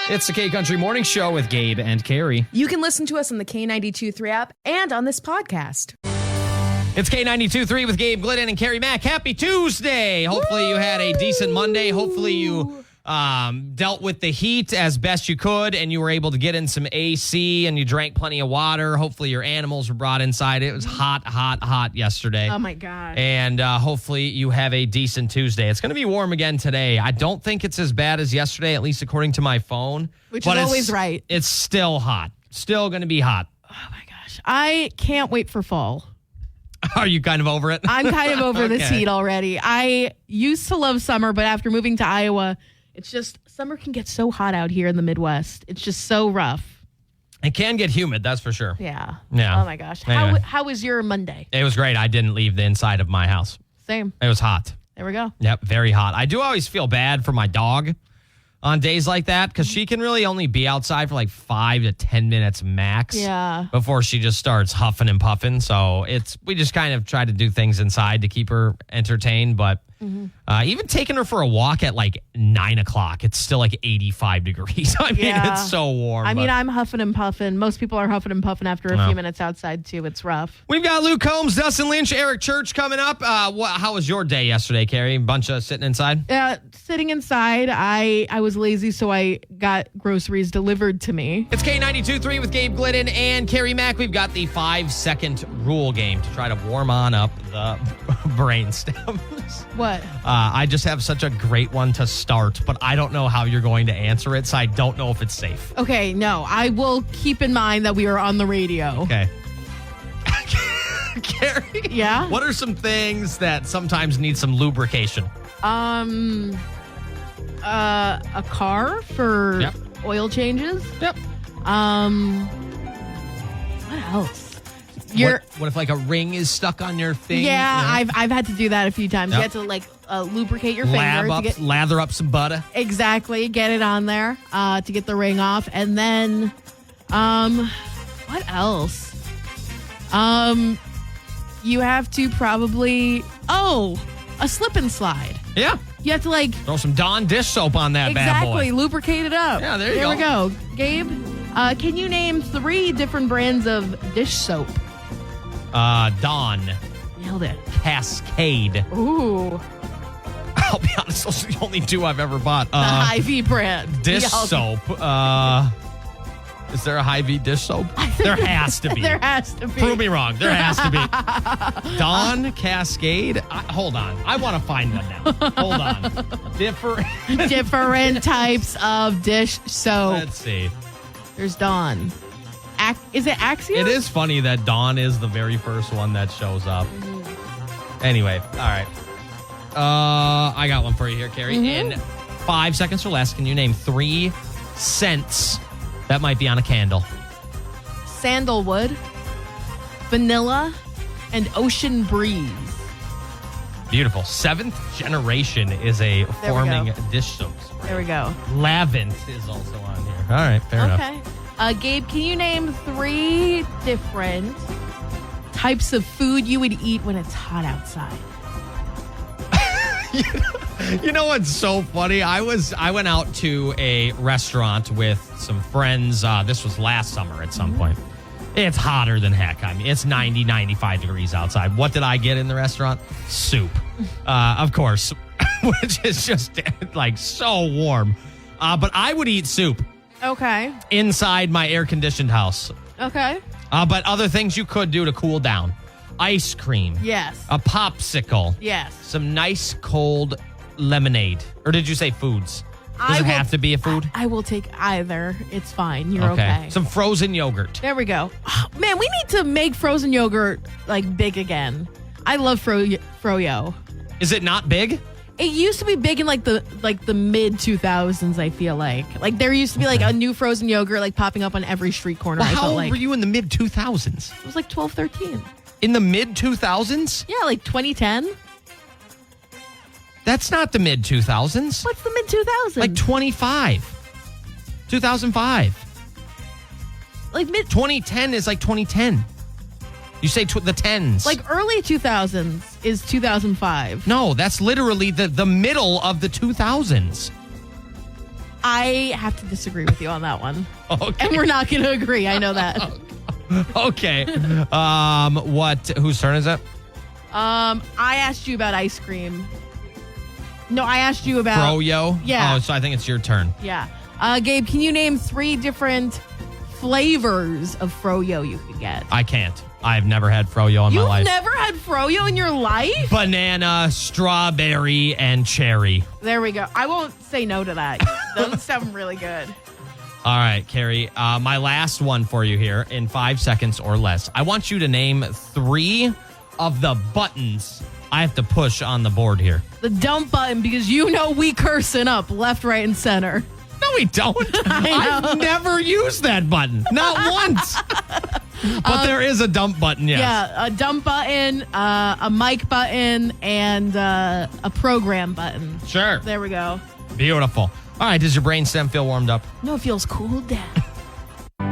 It's the K Country Morning Show with Gabe and Carrie. You can listen to us on the K92.3 app and on this podcast. It's K92.3 with Gabe Glidden and Carrie Mack. Happy Tuesday. Hopefully you had a decent Monday. Hopefully you dealt with the heat as best you could and you were able to get in some AC and you drank plenty of water. Hopefully your animals were brought inside. It was hot yesterday. Oh, my God. And hopefully you have a decent Tuesday. It's going to be warm again today. I don't think it's as bad as yesterday, at least according to my phone. Which is always right. It's still hot. Still going to be hot. Oh, my gosh. I can't wait for fall. Are you kind of over it? I'm kind of over this Okay. heat already. I used to love summer, but after moving to Iowa, it's just summer can get so hot out here in the Midwest. It's just so rough. It can get humid, that's for sure. Yeah. Yeah. Oh, my gosh. Anyway. How was your Monday? It was great. I didn't leave the inside of my house. Same. It was hot. There we go. Yep, very hot. I do always feel bad for my dog on days like that because she can really only be outside for like 5 to 10 minutes max. Yeah. Before she just starts huffing and puffing. So we just kind of try to do things inside to keep her entertained. But even taking her for a walk at like 9 o'clock, it's still like 85 degrees. I mean, Yeah. it's so warm. I mean, but- I'm huffing and puffing. Most people are huffing and puffing after a few minutes outside, too. It's rough. We've got Luke Combs, Dustin Lynch, Eric Church coming up. How was your day yesterday, Carrie? Bunch of sitting inside? Sitting inside, I was lazy, so I got groceries delivered to me. It's K92.3 with Gabe Glidden and Carrie Mack. We've got the 5-second rule game to try to warm on up the brain stems. What? I just have such a great one to start, but I don't know how you're going to answer it, so I don't know if it's safe. Okay, no, I will keep in mind that we are on the radio. Okay. Carrie? Yeah? What are some things that sometimes need some lubrication? A car for Yep. oil changes. Yep. What else? What if like a ring is stuck on your thing? Yeah, I've had to do that a few times. Yep. You have to like lubricate your finger to get lather up some butter. exactly get it on there to get the ring off, and then what else? You have to probably a slip and slide. Yeah. You have to like Throw some Dawn dish soap on that bad boy. exactly lubricate it up. Yeah, there you There go. we go. Gabe, can you name 3 different brands of dish soap? Dawn, Nailed it. Cascade. Ooh, I'll be honest, those are the only 2 I've ever bought. the Hy-Vee brand. Dish Yeah, soap. Is there a Hy-Vee dish soap? There has to be. There has to be. Prove me wrong. There has to be. Dawn, Cascade. Hold on. I want to find one now. Hold on. Different types of dish soap. Let's see. There's Dawn. Is it Axiom? It is funny that Dawn is the very first one that shows up. Anyway, all right. I got one for you here, Carrie. In 5 seconds or less, can you name 3 scents that might be on a candle? Sandalwood, vanilla, and ocean breeze. Beautiful. 7th Generation is a There we forming go. dish soap spray. There we go. Lavent is also on here. All right, fair enough. Okay. Gabe, can you name 3 different types of food you would eat when it's hot outside? You know what's so funny? I went out to a restaurant with some friends. This was last summer at some point. It's hotter than heck. I mean, it's 90, 95 degrees outside. What did I get in the restaurant? Soup. Of course, which is just like so warm. But I would eat soup Okay. inside my air-conditioned house. Okay. But other things you could do to cool down. Ice cream. Yes. A popsicle. Yes. Some nice cold lemonade. Or did you say foods? Does it have to be a food? I will take either. It's fine. You're okay. Some frozen yogurt. There we go. Oh, man, we need to make frozen yogurt like big again. I love froyo. Is it not big? It used to be big in like the mid 2000s. I feel like there used to be like a new frozen yogurt like popping up on every street corner. Well, I how felt old like were you in the mid 2000s? it was like 12, 13. In the mid 2000s? Yeah, like 2010. That's not the mid 2000s. What's the mid 2000s? Like 2005. like mid 2010 is like 2010. You say the tens. like early 2000s is 2005. No, that's literally the middle of the 2000s. I have to disagree with you on that one. Okay. And we're not going to agree. I know that. Okay. Whose turn is it? I asked you about ice cream. No, I asked you about Froyo? Yeah. Oh, so I think it's your turn. Yeah. Gabe, can you name 3 different flavors of Froyo you could get? I can't. I've never had Froyo in my life. You've never had Froyo in your life? Banana, strawberry, and cherry. There we go. I won't say no to that. Those sound really good. All right, Carrie. My last one for you here in 5 seconds or less. I want you to name 3 of the buttons I have to push on the board here. The dump button, because you know we cursing up left, right, and center. No, we don't. I've never used that button. Not once. But there is a dump button, yes. Yeah, a dump button, a mic button, and a program button. Sure. There we go. Beautiful. All right, does your brain stem feel warmed up? No, it feels cool down.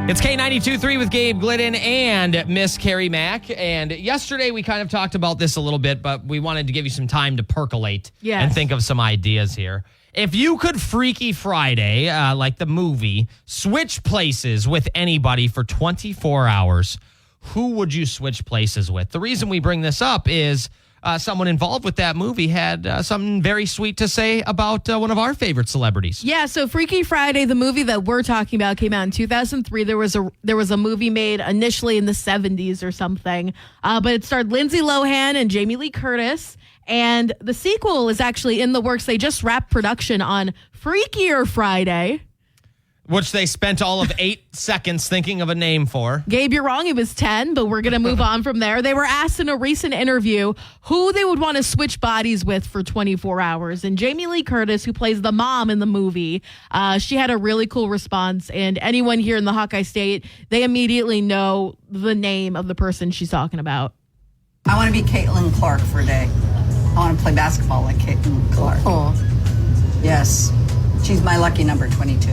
It's K92.3 with Gabe Glidden and Miss Carrie Mack. And yesterday we kind of talked about this a little bit, but we wanted to give you some time to percolate and think of some ideas here. If you could Freaky Friday, like the movie, switch places with anybody for 24 hours, who would you switch places with? The reason we bring this up is someone involved with that movie had something very sweet to say about one of our favorite celebrities. Yeah, so Freaky Friday, the movie that we're talking about, came out in 2003. There was a movie made initially in the 70s or something, but it starred Lindsay Lohan and Jamie Lee Curtis. And the sequel is actually in the works. They just wrapped production on Freakier Friday, which they spent all of 8 seconds thinking of a name for. Gabe, you're wrong. It was 10, but we're going to move on from there. They were asked in a recent interview who they would want to switch bodies with for 24 hours. And Jamie Lee Curtis, who plays the mom in the movie, she had a really cool response. And anyone here in the Hawkeye State, they immediately know the name of the person she's talking about. I want to be Caitlin Clark for a day. I want to play basketball like Caitlin Clark. Oh. Yes. She's my lucky number 22.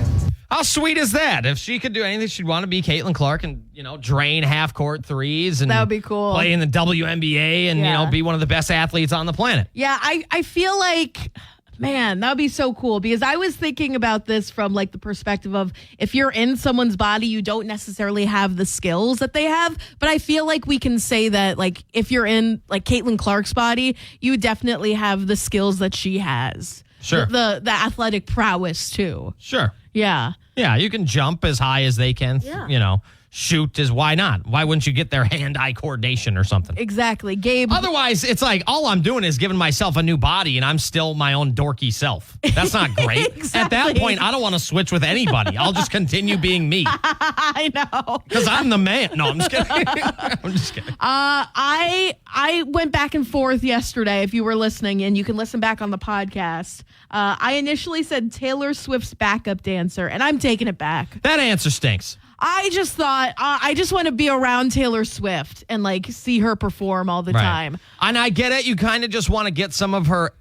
How sweet is that? If she could do anything, she'd want to be Caitlin Clark and, drain half-court threes. And that would be cool. Play in the WNBA and, be one of the best athletes on the planet. Yeah, I feel like, man, that would be so cool because I was thinking about this from like the perspective of if you're in someone's body, you don't necessarily have the skills that they have. But I feel like we can say that like if you're in like Caitlin Clark's body, you definitely have the skills that she has. Sure. The athletic prowess too. Sure. Yeah. Yeah, you can jump as high as they can, Yeah. Shoot is why not? Why wouldn't you get their hand-eye coordination or something? Exactly. Gabe. Otherwise, it's like all I'm doing is giving myself a new body and I'm still my own dorky self. That's not great. Exactly. At that point, I don't want to switch with anybody. I'll just continue being me. I know. Because I'm the man. No, I'm just kidding. I'm just kidding. I went back and forth yesterday, if you were listening, and you can listen back on the podcast. I initially said Taylor Swift's backup dancer, and I'm taking it back. That answer stinks. I just thought, I just want to be around Taylor Swift and like see her perform all the time. And I get it. You kind of just want to get some of her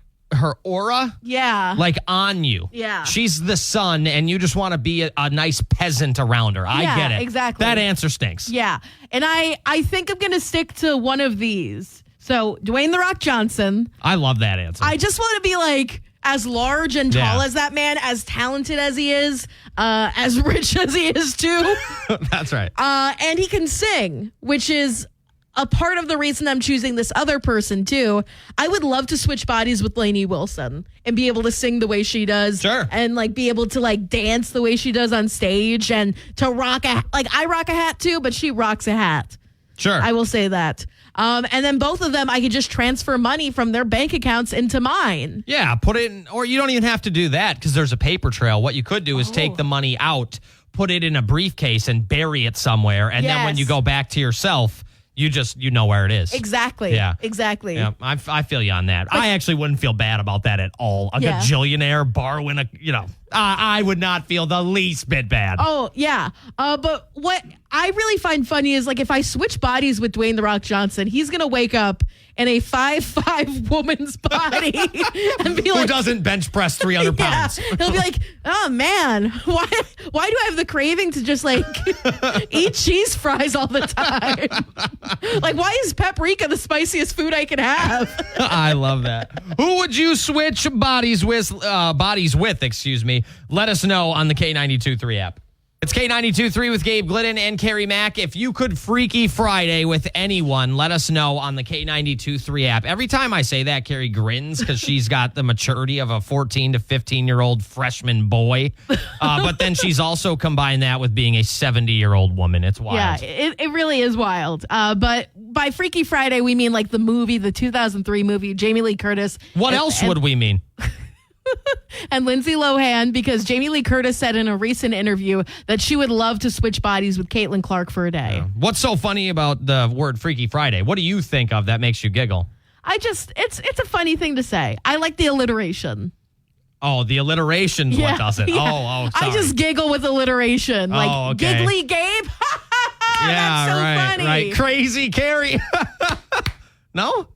aura Yeah. like on you. Yeah. She's the sun and you just want to be a nice peasant around her. I Yeah, get it. exactly. That answer stinks. Yeah. And I think I'm going to stick to one of these. So Dwayne The Rock Johnson. I love that answer. I just want to be like as large and tall Yeah. as that man, as talented as he is, as rich as he is too. That's right. And he can sing, which is a part of the reason I'm choosing this other person too. I would love to switch bodies with Lainey Wilson and be able to sing the way she does. Sure. And like be able to like dance the way she does on stage and to rock I rock a hat too, but she rocks a hat. Sure. I will say that. And then both of them, I could just transfer money from their bank accounts into mine. Yeah, put it in, or you don't even have to do that because there's a paper trail. What you could do is take the money out, put it in a briefcase and bury it somewhere. And then when you go back to yourself, you know where it is. Exactly. Yeah. Exactly. Yeah, I feel you on that. I actually wouldn't feel bad about that at all. A Yeah. gajillionaire borrowing I would not feel the least bit bad. Oh, yeah. But what I really find funny is like if I switch bodies with Dwayne The Rock Johnson, he's going to wake up in a 5'5" woman's body and be Who like, doesn't bench press 300 yeah. pounds? He'll be like, oh man, why do I have the craving to just like eat cheese fries all the time? Like, why is paprika the spiciest food I can have? I love that. Who would you switch bodies with, Friday? Let us know on the K92.3 app. It's K92.3 with Gabe Glidden and Carrie Mack. If you could Freaky Friday with anyone, let us know on the K92.3 app. Every time I say that, Carrie grins because she's got the maturity of a 14 to 15-year-old freshman boy. But then she's also combined that with being a 70-year-old woman. It's wild. Yeah, it really is wild. But by Freaky Friday, we mean like the movie, the 2003 movie, Jamie Lee Curtis. What else would we mean? And Lindsay Lohan, because Jamie Lee Curtis said in a recent interview that she would love to switch bodies with Caitlin Clark for a day. What's so funny about the word Freaky Friday? What do you think of that makes you giggle? It's a funny thing to say. I like the alliteration. Oh, the alliteration's what does it. Yeah. Oh, sorry. I just giggle with alliteration. Like, okay. Giggly Gabe? Yeah, That's so right, funny. right. Crazy Carrie. No?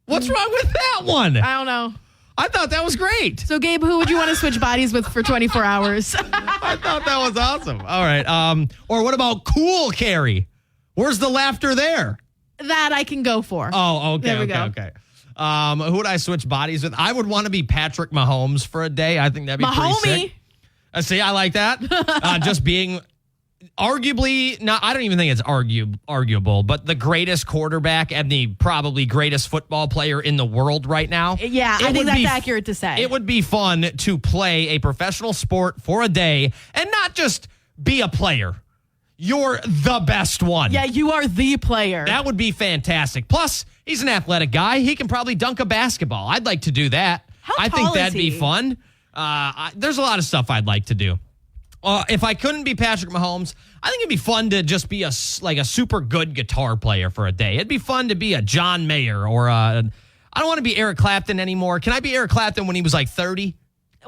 What's wrong with that one? I don't know. I thought that was great. So, Gabe, who would you want to switch bodies with for 24 hours? I thought that was awesome. All right. Or what about Cool Carrie? Where's the laughter there? That I can go for. Oh, okay, There we go. okay. Who would I switch bodies with? I would want to be Patrick Mahomes for a day. I think that'd be pretty sick. See, I like that. Just being arguably, not. I don't even think it's arguable, but the greatest quarterback and the probably greatest football player in the world right now. Yeah, I think that's accurate to say. It would be fun to play a professional sport for a day and not just be a player. You're the best one. Yeah, you are the player. That would be fantastic. Plus, he's an athletic guy. He can probably dunk a basketball. I'd like to do that. I think that'd be fun. There's a lot of stuff I'd like to do. If I couldn't be Patrick Mahomes, I think it'd be fun to just be a super good guitar player for a day. It'd be fun to be a John Mayer or I don't want to be Eric Clapton anymore. Can I be Eric Clapton when he was like 30?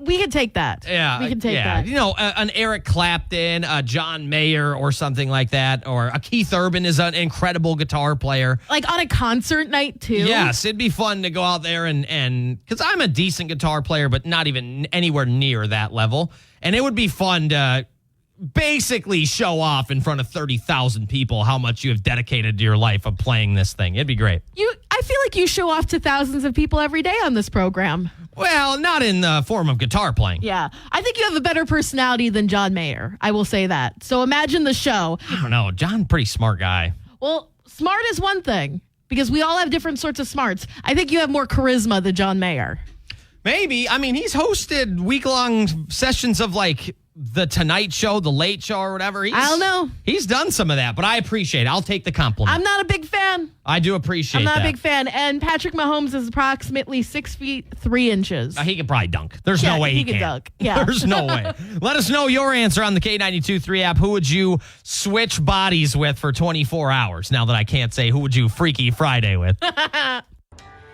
We can take that. Yeah. We can take that. You know, an Eric Clapton, a John Mayer or something like that. Or a Keith Urban is an incredible guitar player. Like on a concert night, too? Yes, it'd be fun to go out there and because I'm a decent guitar player, but not even anywhere near that level. And it would be fun to basically show off in front of 30,000 people how much you have dedicated to your life of playing this thing. It'd be great. I feel like you show off to thousands of people every day on this program. Well, not in the form of guitar playing. Yeah. I think you have a better personality than John Mayer. I will say that. So imagine the show. I don't know. John, pretty smart guy. Well, smart is one thing because we all have different sorts of smarts. I think you have more charisma than John Mayer. Maybe. I mean, he's hosted week-long sessions of like The Tonight Show, The Late Show, or whatever. I don't know. He's done some of that, but I appreciate it. I'll take the compliment. I'm not a big fan. I do appreciate I'm not that. a big fan. And Patrick Mahomes is approximately 6 feet 3 inches. He could probably dunk. There's Yeah, no way he he could can. dunk. Yeah. There's no way. Let us know your answer on the K92.3 app. Who would you switch bodies with for 24 hours? Now that I can't say who would you Freaky Friday with.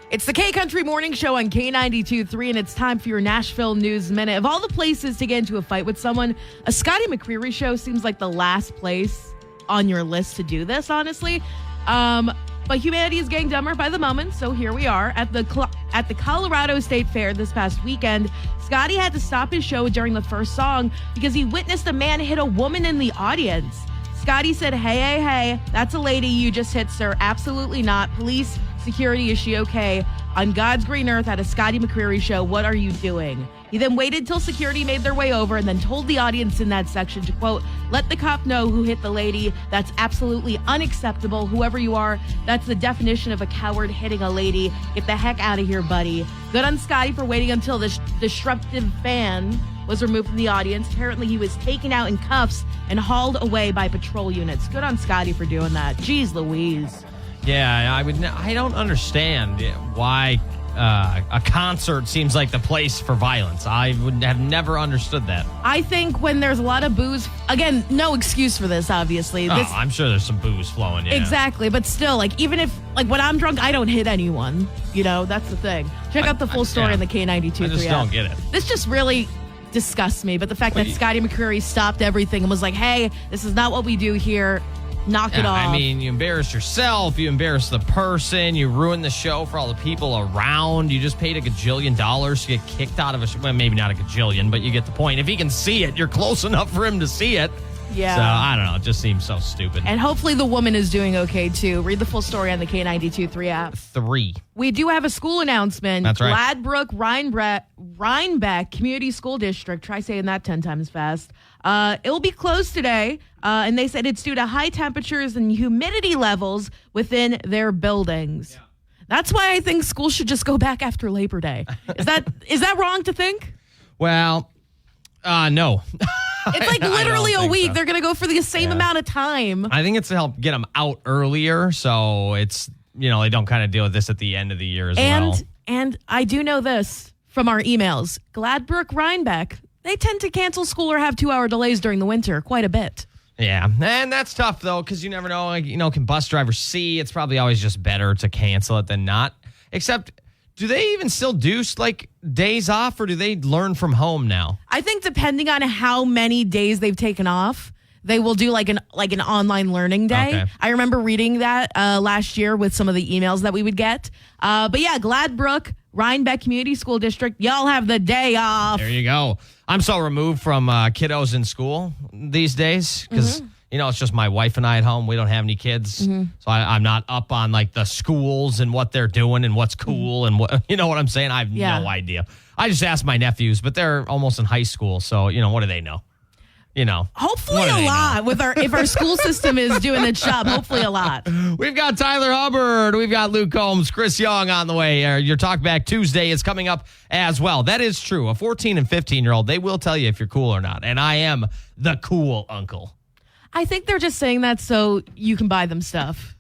It's the K Country Morning Show on K92.3, and it's time for your Nashville News Minute. Of all the places to get into a fight with someone, a Scotty McCreery show seems like the last place on your list to do this, honestly. But humanity is getting dumber by the moment, so here we are. At the Colorado State Fair this past weekend, Scotty had to stop his show during the first song because he witnessed a man hit a woman in the audience. Scotty said, hey, that's a lady you just hit, sir. Absolutely not. Police, security, is she okay? On God's green earth at a Scotty McCreery show, what are you doing? He then waited till security made their way over and then told the audience in that section to, quote, let the cop know who hit the lady. That's absolutely unacceptable. Whoever you are, that's the definition of a coward hitting a lady. Get the heck out of here, buddy. Good on Scotty for waiting until this disruptive fan was removed from the audience. Apparently, he was taken out in cuffs and hauled away by patrol units. Good on Scotty for doing that. Jeez Louise. Yeah, I don't understand why a concert seems like the place for violence. I would have never understood that. I think when there's a lot of booze, again, no excuse for this, obviously. I'm sure there's some booze flowing. Yeah. Exactly, but still, like, even if, like, when I'm drunk, I don't hit anyone. You know, that's the thing. Check out the full story in the K92. I just don't get it. This just really disgusts me, but the fact that Scotty McCreery stopped everything and was like, hey, this is not what we do here. Knock it off. I mean, you embarrass yourself, you embarrass the person, you ruin the show for all the people around. You just paid $1 gajillion to get kicked out of a show. Well, maybe not $1 gajillion, but you get the point. If he can see it, you're close enough for him to see it. Yeah. So I don't know. It just seems so stupid. And hopefully the woman is doing okay, too. Read the full story on the K92.3 app. 3. We do have a school announcement. That's right. Gladbrook Rhinebeck Community School District. Try saying that 10 times fast. It will be closed today, and they said it's due to high temperatures and humidity levels within their buildings. Yeah. That's why I think school should just go back after Labor Day. Is that wrong to think? Well, no. It's like literally a week. So. They're going to go for the same amount of time. I think it's to help get them out earlier, so it's, they don't kind of deal with this at the end of the year as well. And I do know this from our emails. Gladbrook Rhinebeck, they tend to cancel school or have 2-hour delays during the winter quite a bit. Yeah, and that's tough, though, because you never know. Can bus drivers see? It's probably always just better to cancel it than not. Except, do they even still do, days off, or do they learn from home now? I think depending on how many days they've taken off, they will do like an online learning day. Okay. I remember reading that last year with some of the emails that we would get. But yeah, Gladbrook, Rhinebeck Community School District, y'all have the day off. There you go. I'm so removed from kiddos in school these days because, it's just my wife and I at home. We don't have any kids. So I'm not up on the schools and what they're doing and what's cool and what, you know what I'm saying? I have no idea. I just asked my nephews, but they're almost in high school. So, what do they know? Hopefully a lot if our school system is doing its job. Hopefully a lot. We've got Tyler Hubbard. We've got Luke Combs, Chris Young on the way. Your Talkback Tuesday is coming up as well. That is true. A 14 and 15-year-old, they will tell you if you're cool or not. And I am the cool uncle. I think they're just saying that so you can buy them stuff.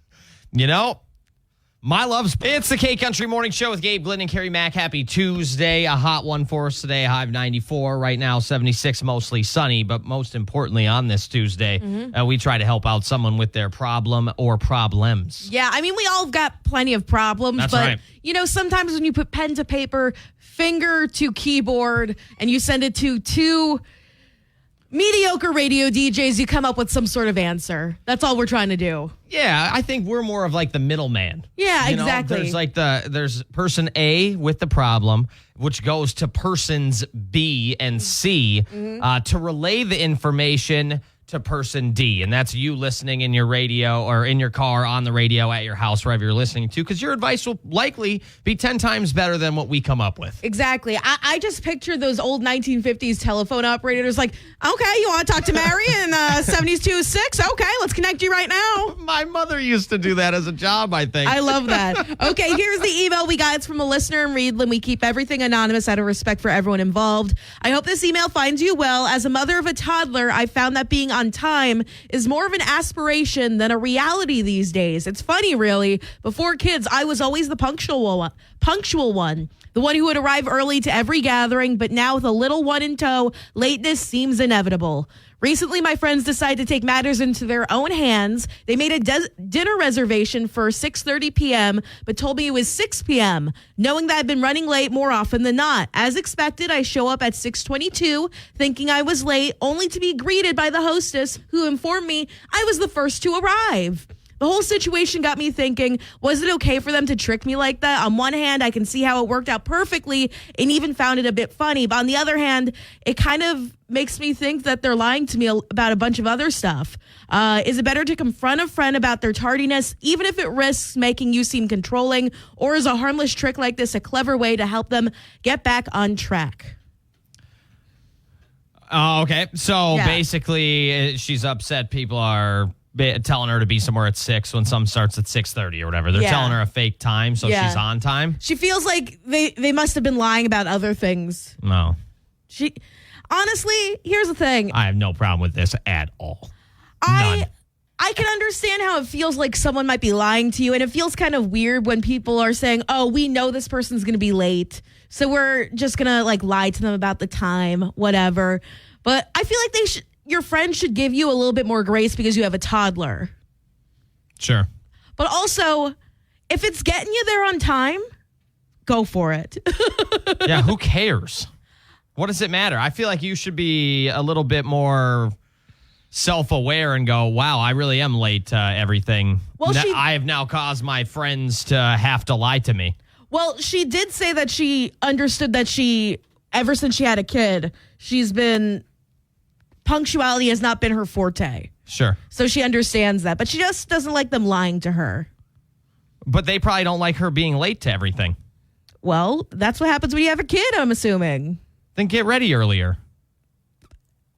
My love's. It's the K Country Morning Show with Gabe Glenn and Carrie Mack. Happy Tuesday. A hot one for us today. High of 94. Right now, 76, mostly sunny. But most importantly, on this Tuesday, we try to help out someone with their problem or problems. Yeah, I mean, we all got plenty of problems. That's but, right. Sometimes when you put pen to paper, finger to keyboard, and you send it to two mediocre radio DJs, you come up with some sort of answer. That's all we're trying to do. Yeah, I think we're more of the middleman. Yeah, exactly. There's person A with the problem, which goes to persons B and C to relay the information to person D. And that's you listening in your radio or in your car, on the radio, at your house, wherever you're listening to, because your advice will likely be 10 times better than what we come up with. Exactly. I just picture those old 1950s telephone operators okay, you want to talk to Mary in 72-6? Okay, let's connect you right now. My mother used to do that as a job, I think. I love that. Okay, here's the email we got. It's from a listener in Reedland. We keep everything anonymous out of respect for everyone involved. I hope this email finds you well. As a mother of a toddler, I found that being on time is more of an aspiration than a reality these days. It's funny, really. Before kids, I was always the punctual one, the one who would arrive early to every gathering, but now with a little one in tow, lateness seems inevitable. Recently, my friends decided to take matters into their own hands. They made a dinner reservation for 6:30 p.m., but told me it was 6 p.m., knowing that I've been running late more often than not. As expected, I show up at 6:22, thinking I was late, only to be greeted by the hostess, who informed me I was the first to arrive. The whole situation got me thinking, was it okay for them to trick me like that? On one hand, I can see how it worked out perfectly and even found it a bit funny. But on the other hand, it kind of makes me think that they're lying to me about a bunch of other stuff. Is it better to confront a friend about their tardiness, even if it risks making you seem controlling? Or is a harmless trick like this a clever way to help them get back on track? Oh, okay. So basically, she's upset people are telling her to be somewhere at 6 when some starts at 6:30 or whatever. They're telling her a fake time, so she's on time. She feels like they must have been lying about other things. No. Honestly, here's the thing. I have no problem with this at all. I can understand how it feels like someone might be lying to you, and it feels kind of weird when people are saying, oh, we know this person's going to be late, so we're just going to lie to them about the time, whatever. But I feel like your friend should give you a little bit more grace because you have a toddler. Sure. But also, if it's getting you there on time, go for it. Yeah, who cares? What does it matter? I feel like you should be a little bit more self-aware and go, wow, I really am late to everything. Well, I have now caused my friends to have to lie to me. Well, she did say that she understood that ever since she had a kid, she's been punctuality has not been her forte. Sure. So she understands that, but she just doesn't like them lying to her. But they probably don't like her being late to everything. Well, that's what happens when you have a kid, I'm assuming. Then get ready earlier.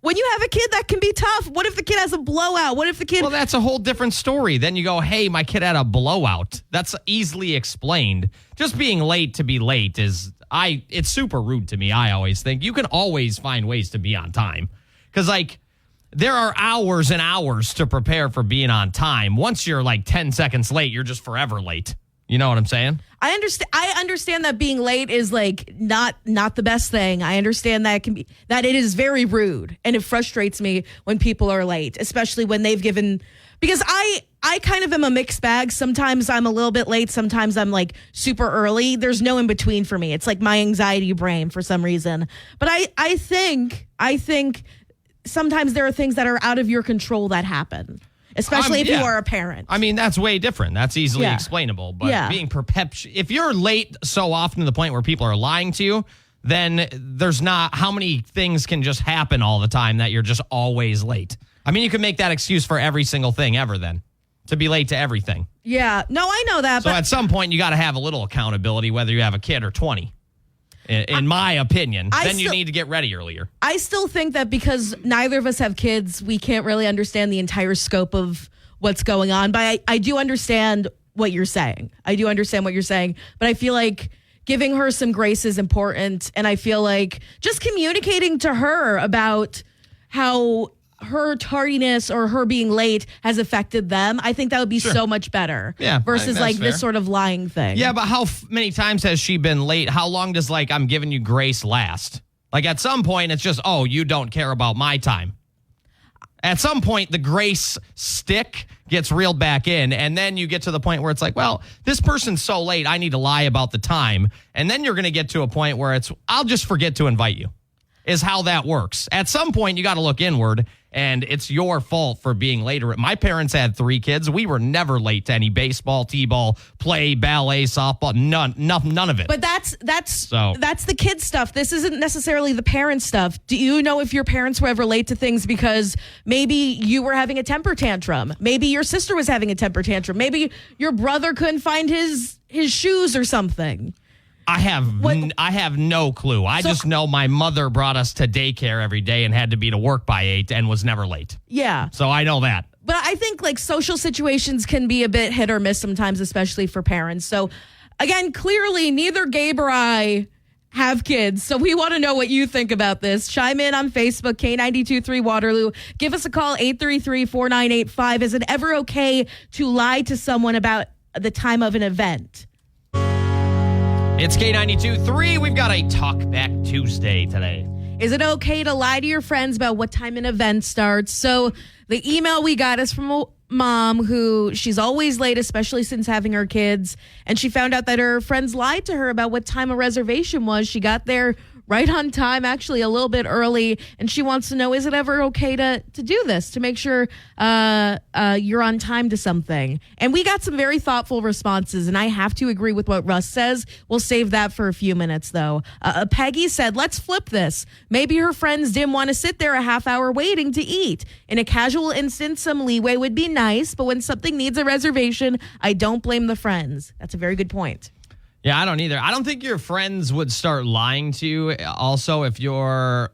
When you have a kid, that can be tough. What if the kid has a blowout? What if the kid... Well, that's a whole different story. Then you go, hey, my kid had a blowout. That's easily explained. Just being late to be late it's super rude to me, I always think. You can always find ways to be on time. Because, like, there are hours and hours to prepare for being on time. Once you're, like, 10 seconds late, you're just forever late. You know what I'm saying? I understand that being late is like not the best thing. I understand that it is very rude, and it frustrates me when people are late, especially when they've given, because I kind of am a mixed bag. Sometimes I'm a little bit late, sometimes I'm like super early. There's no in between for me. It's like my anxiety brain for some reason. But I think sometimes there are things that are out of your control that happen. Especially if you are a parent. I mean, that's way different. That's easily explainable. But being if you're late so often to the point where people are lying to you, then there's not how many things can just happen all the time that you're just always late. I mean, you can make that excuse for every single thing ever then, to be late to everything. Yeah. No, I know that. So but at some point, you got to have a little accountability, whether you have a kid or 20. In my opinion, you need to get ready earlier. I still think that because neither of us have kids, we can't really understand the entire scope of what's going on. But I do understand what you're saying. But I feel like giving her some grace is important. And I feel like just communicating to her about how her tardiness or her being late has affected them, I think that would be so much better. Yeah, versus like this sort of lying thing. Yeah, but how many times has she been late? How long does like I'm giving you grace last? Like at some point it's just, oh, you don't care about my time. At some point the grace stick gets reeled back in, and then you get to the point where it's like, well, this person's so late, I need to lie about the time. And then you're going to get to a point where I'll just forget to invite you. Is how that works. At some point, you got to look inward, and it's your fault for being later. My parents had 3 kids. We were never late to any baseball, t-ball, play, ballet, softball, none of it. But that's the kid stuff. This isn't necessarily the parent stuff. Do you know if your parents were ever late to things because maybe you were having a temper tantrum? Maybe your sister was having a temper tantrum. Maybe your brother couldn't find his shoes or something. I have no clue. I just know my mother brought us to daycare every day and had to be to work by 8 and was never late. Yeah. So I know that. But I think like social situations can be a bit hit or miss sometimes, especially for parents. So again, clearly neither Gabe or I have kids. So we want to know what you think about this. Chime in on Facebook, K92.3 Waterloo. Give us a call, 833-4985. Is it ever okay to lie to someone about the time of an event? It's K92.3. We've got a Talk Back Tuesday today. Is it okay to lie to your friends about what time an event starts? So the email we got is from a mom who she's always late, especially since having her kids. And she found out that her friends lied to her about what time a reservation was. She got there right on time, actually a little bit early. And she wants to know, is it ever okay to do this, to make sure you're on time to something? And we got some very thoughtful responses, and I have to agree with what Russ says. We'll save that for a few minutes, though. Peggy said, let's flip this. Maybe her friends didn't want to sit there a half hour waiting to eat. In a casual instance, some leeway would be nice, but when something needs a reservation, I don't blame the friends. That's a very good point. Yeah, I don't either. I don't think your friends would start lying to you also if you're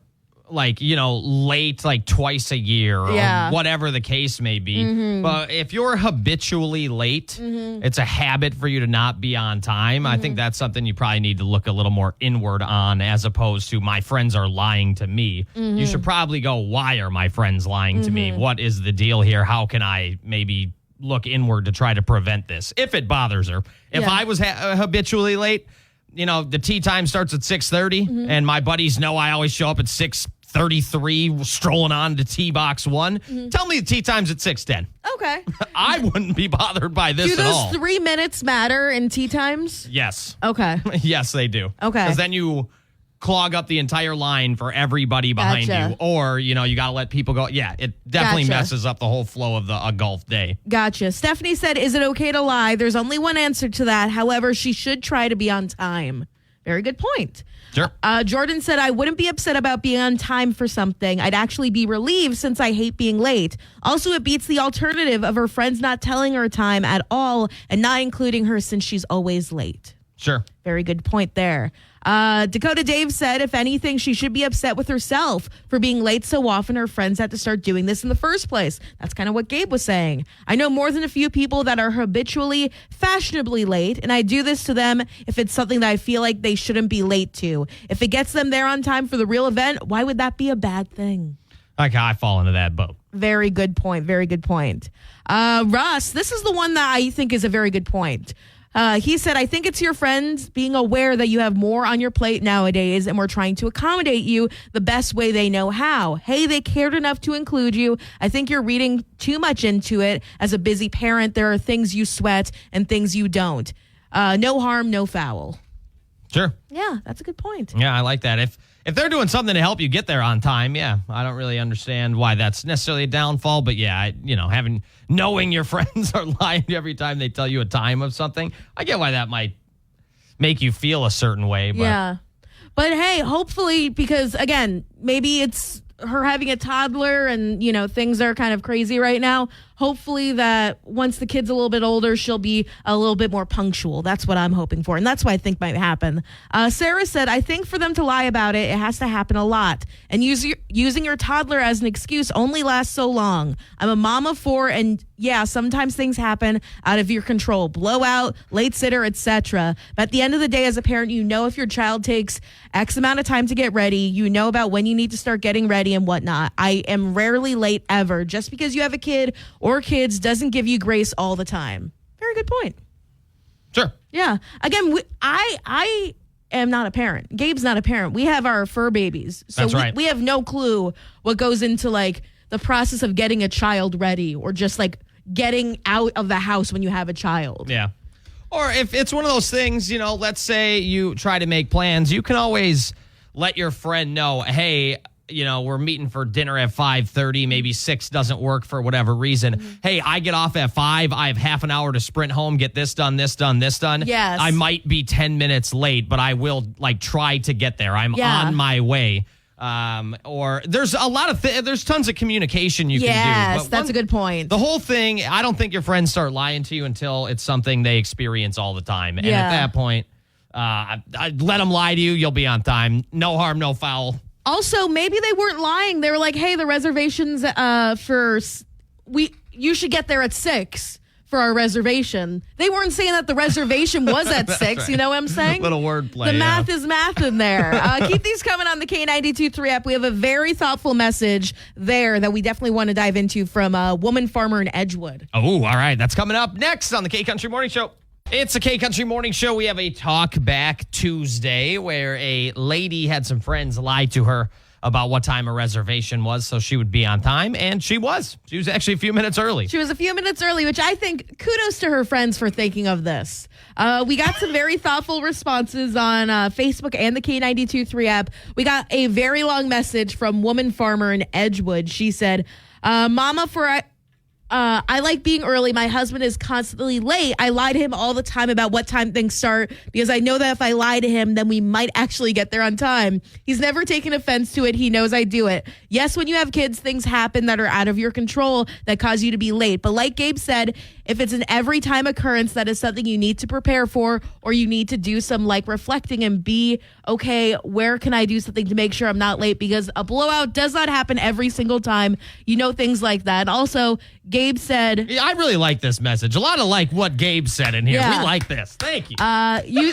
like, late like twice a year or whatever the case may be. Mm-hmm. But if you're habitually late, it's a habit for you to not be on time. I think that's something you probably need to look a little more inward on as opposed to my friends are lying to me. You should probably go, why are my friends lying to me? What is the deal here? How can I maybe look inward to try to prevent this if it bothers her? If I was habitually late, the tea time starts at 6:30 and my buddies know I always show up at 6:33 strolling on to tea box 1. Tell me the tea time's at 6:10. Okay. I wouldn't be bothered by this at all. Do those 3 minutes matter in tea times? Yes. Okay. Yes, they do. Okay. Because then you clog up the entire line for everybody behind you. Or, you got to let people go. Yeah, it definitely messes up the whole flow of a golf day. Gotcha. Stephanie said, is it okay to lie? There's only one answer to that. However, she should try to be on time. Very good point. Sure. Jordan said, I wouldn't be upset about being on time for something. I'd actually be relieved since I hate being late. Also, it beats the alternative of her friends not telling her time at all and not including her since she's always late. Sure. Very good point there. Dakota Dave said, if anything, she should be upset with herself for being late so often. Her friends had to start doing this in the first place. That's kind of what Gabe was saying. I know more than a few people that are habitually, fashionably late, and I do this to them if it's something that I feel like they shouldn't be late to. If it gets them there on time for the real event, why would that be a bad thing? Okay, I fall into that boat. Very good point. Very good point. Russ, this is the one that I think is a very good point. He said, I think it's your friends being aware that you have more on your plate nowadays and we're trying to accommodate you the best way they know how. Hey, they cared enough to include you. I think you're reading too much into it. As a busy parent, there are things you sweat and things you don't. No harm, no foul. Sure. Yeah, that's a good point. Yeah, I like that. If they're doing something to help you get there on time, yeah, I don't really understand why that's necessarily a downfall. But yeah, knowing your friends are lying every time they tell you a time of something, I get why that might make you feel a certain way. But yeah. But hey, hopefully, because again, maybe it's her having a toddler and, things are kind of crazy right now. Hopefully that once the kid's a little bit older, she'll be a little bit more punctual. That's what I'm hoping for. And that's what I think might happen. Sarah said, I think for them to lie about it, it has to happen a lot. And using your toddler as an excuse only lasts so long. I'm a mom of 4 and yeah, sometimes things happen out of your control. Blowout, late sitter, etc. But at the end of the day, as a parent, if your child takes X amount of time to get ready, you know about when you need to start getting ready and whatnot. I am rarely late ever. Just because you have a kid or kids doesn't give you grace all the time. Very good point. Sure. Yeah. Again, I am not a parent. Gabe's not a parent. We have our fur babies. So That's right. we have no clue what goes into the process of getting a child ready or just getting out of the house when you have a child. Yeah. Or if it's one of those things, let's say you try to make plans, you can always let your friend know, hey, we're meeting for dinner at 5:30, maybe 6 doesn't work for whatever reason. Mm-hmm. Hey, I get off at 5. I have half an hour to sprint home, get this done, this done, this done. Yes. I might be 10 minutes late, but I will try to get there. I'm on my way. Or there's a lot of there's tons of communication you can do. Yes, that's a good point. The whole thing, I don't think your friends start lying to you until it's something they experience all the time. And at that point, I'd let them lie to you. You'll be on time. No harm, no foul. Also, maybe they weren't lying. They were like, hey, the reservations you should get there at 6 for our reservation. They weren't saying that the reservation was at 6. Right. You know what I'm saying? Little wordplay. The math is math in there. Keep these coming on the K92.3 app. We have a very thoughtful message there that we definitely want to dive into from a woman farmer in Edgewood. Oh, all right. That's coming up next on the K Country Morning Show. It's a K Country Morning Show. We have a Talk Back Tuesday where a lady had some friends lie to her about what time a reservation was so she would be on time, and she was. She was actually a few minutes early. She was a few minutes early, which I think kudos to her friends for thinking of this. We got some very thoughtful responses on Facebook and the K92.3 app. We got a very long message from Woman Farmer in Edgewood. She said, Mama, I like being early. My husband is constantly late. I lie to him all the time about what time things start because I know that if I lie to him, then we might actually get there on time. He's never taken offense to it. He knows I do it. Yes, when you have kids, things happen that are out of your control that cause you to be late. But like Gabe said, if it's an every time occurrence, that is something you need to prepare for, or you need to do some reflecting and be, okay, where can I do something to make sure I'm not late? Because a blowout does not happen every single time. Things like that. And also, Gabe said... Yeah, I really like this message. A lot of what Gabe said in here. Yeah. We like this. Thank you. I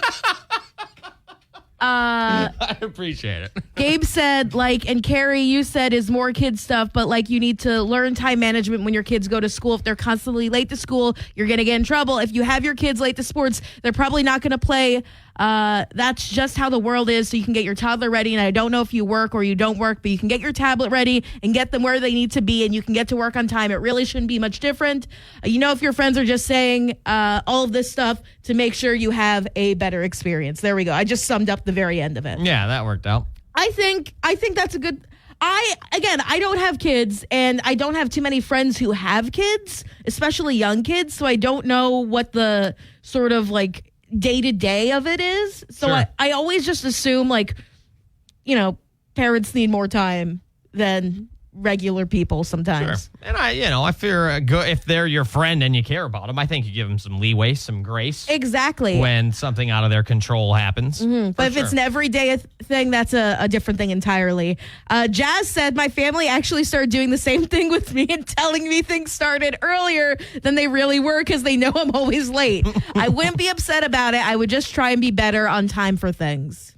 appreciate it. Gabe said, and Carrie, you said is more kid stuff, but you need to learn time management when your kids go to school. If they're constantly late to school, you're going to get in trouble. If you have your kids late to sports, they're probably not going to play. That's just how the world is. So you can get your toddler ready. And I don't know if you work or you don't work, but you can get your tablet ready and get them where they need to be. And you can get to work on time. It really shouldn't be much different. If your friends are just saying all of this stuff to make sure you have a better experience. There we go. I just summed up the very end of it. Yeah, that worked out. I think that's a good... I don't have kids, and I don't have too many friends who have kids, especially young kids. So I don't know what the sort of day-to-day of it is. So Sure. I always just assume, like, parents need more time than regular people sometimes. Sure. And I fear if they're your friend and you care about them, I think you give them some leeway, some grace Exactly. when something out of their control happens. But if it's an everyday thing, that's a different thing entirely. Jazz said, my family actually started doing the same thing with me and telling me things started earlier than they really were because they know I'm always late. I wouldn't be upset about it. I would just try and be better on time for things.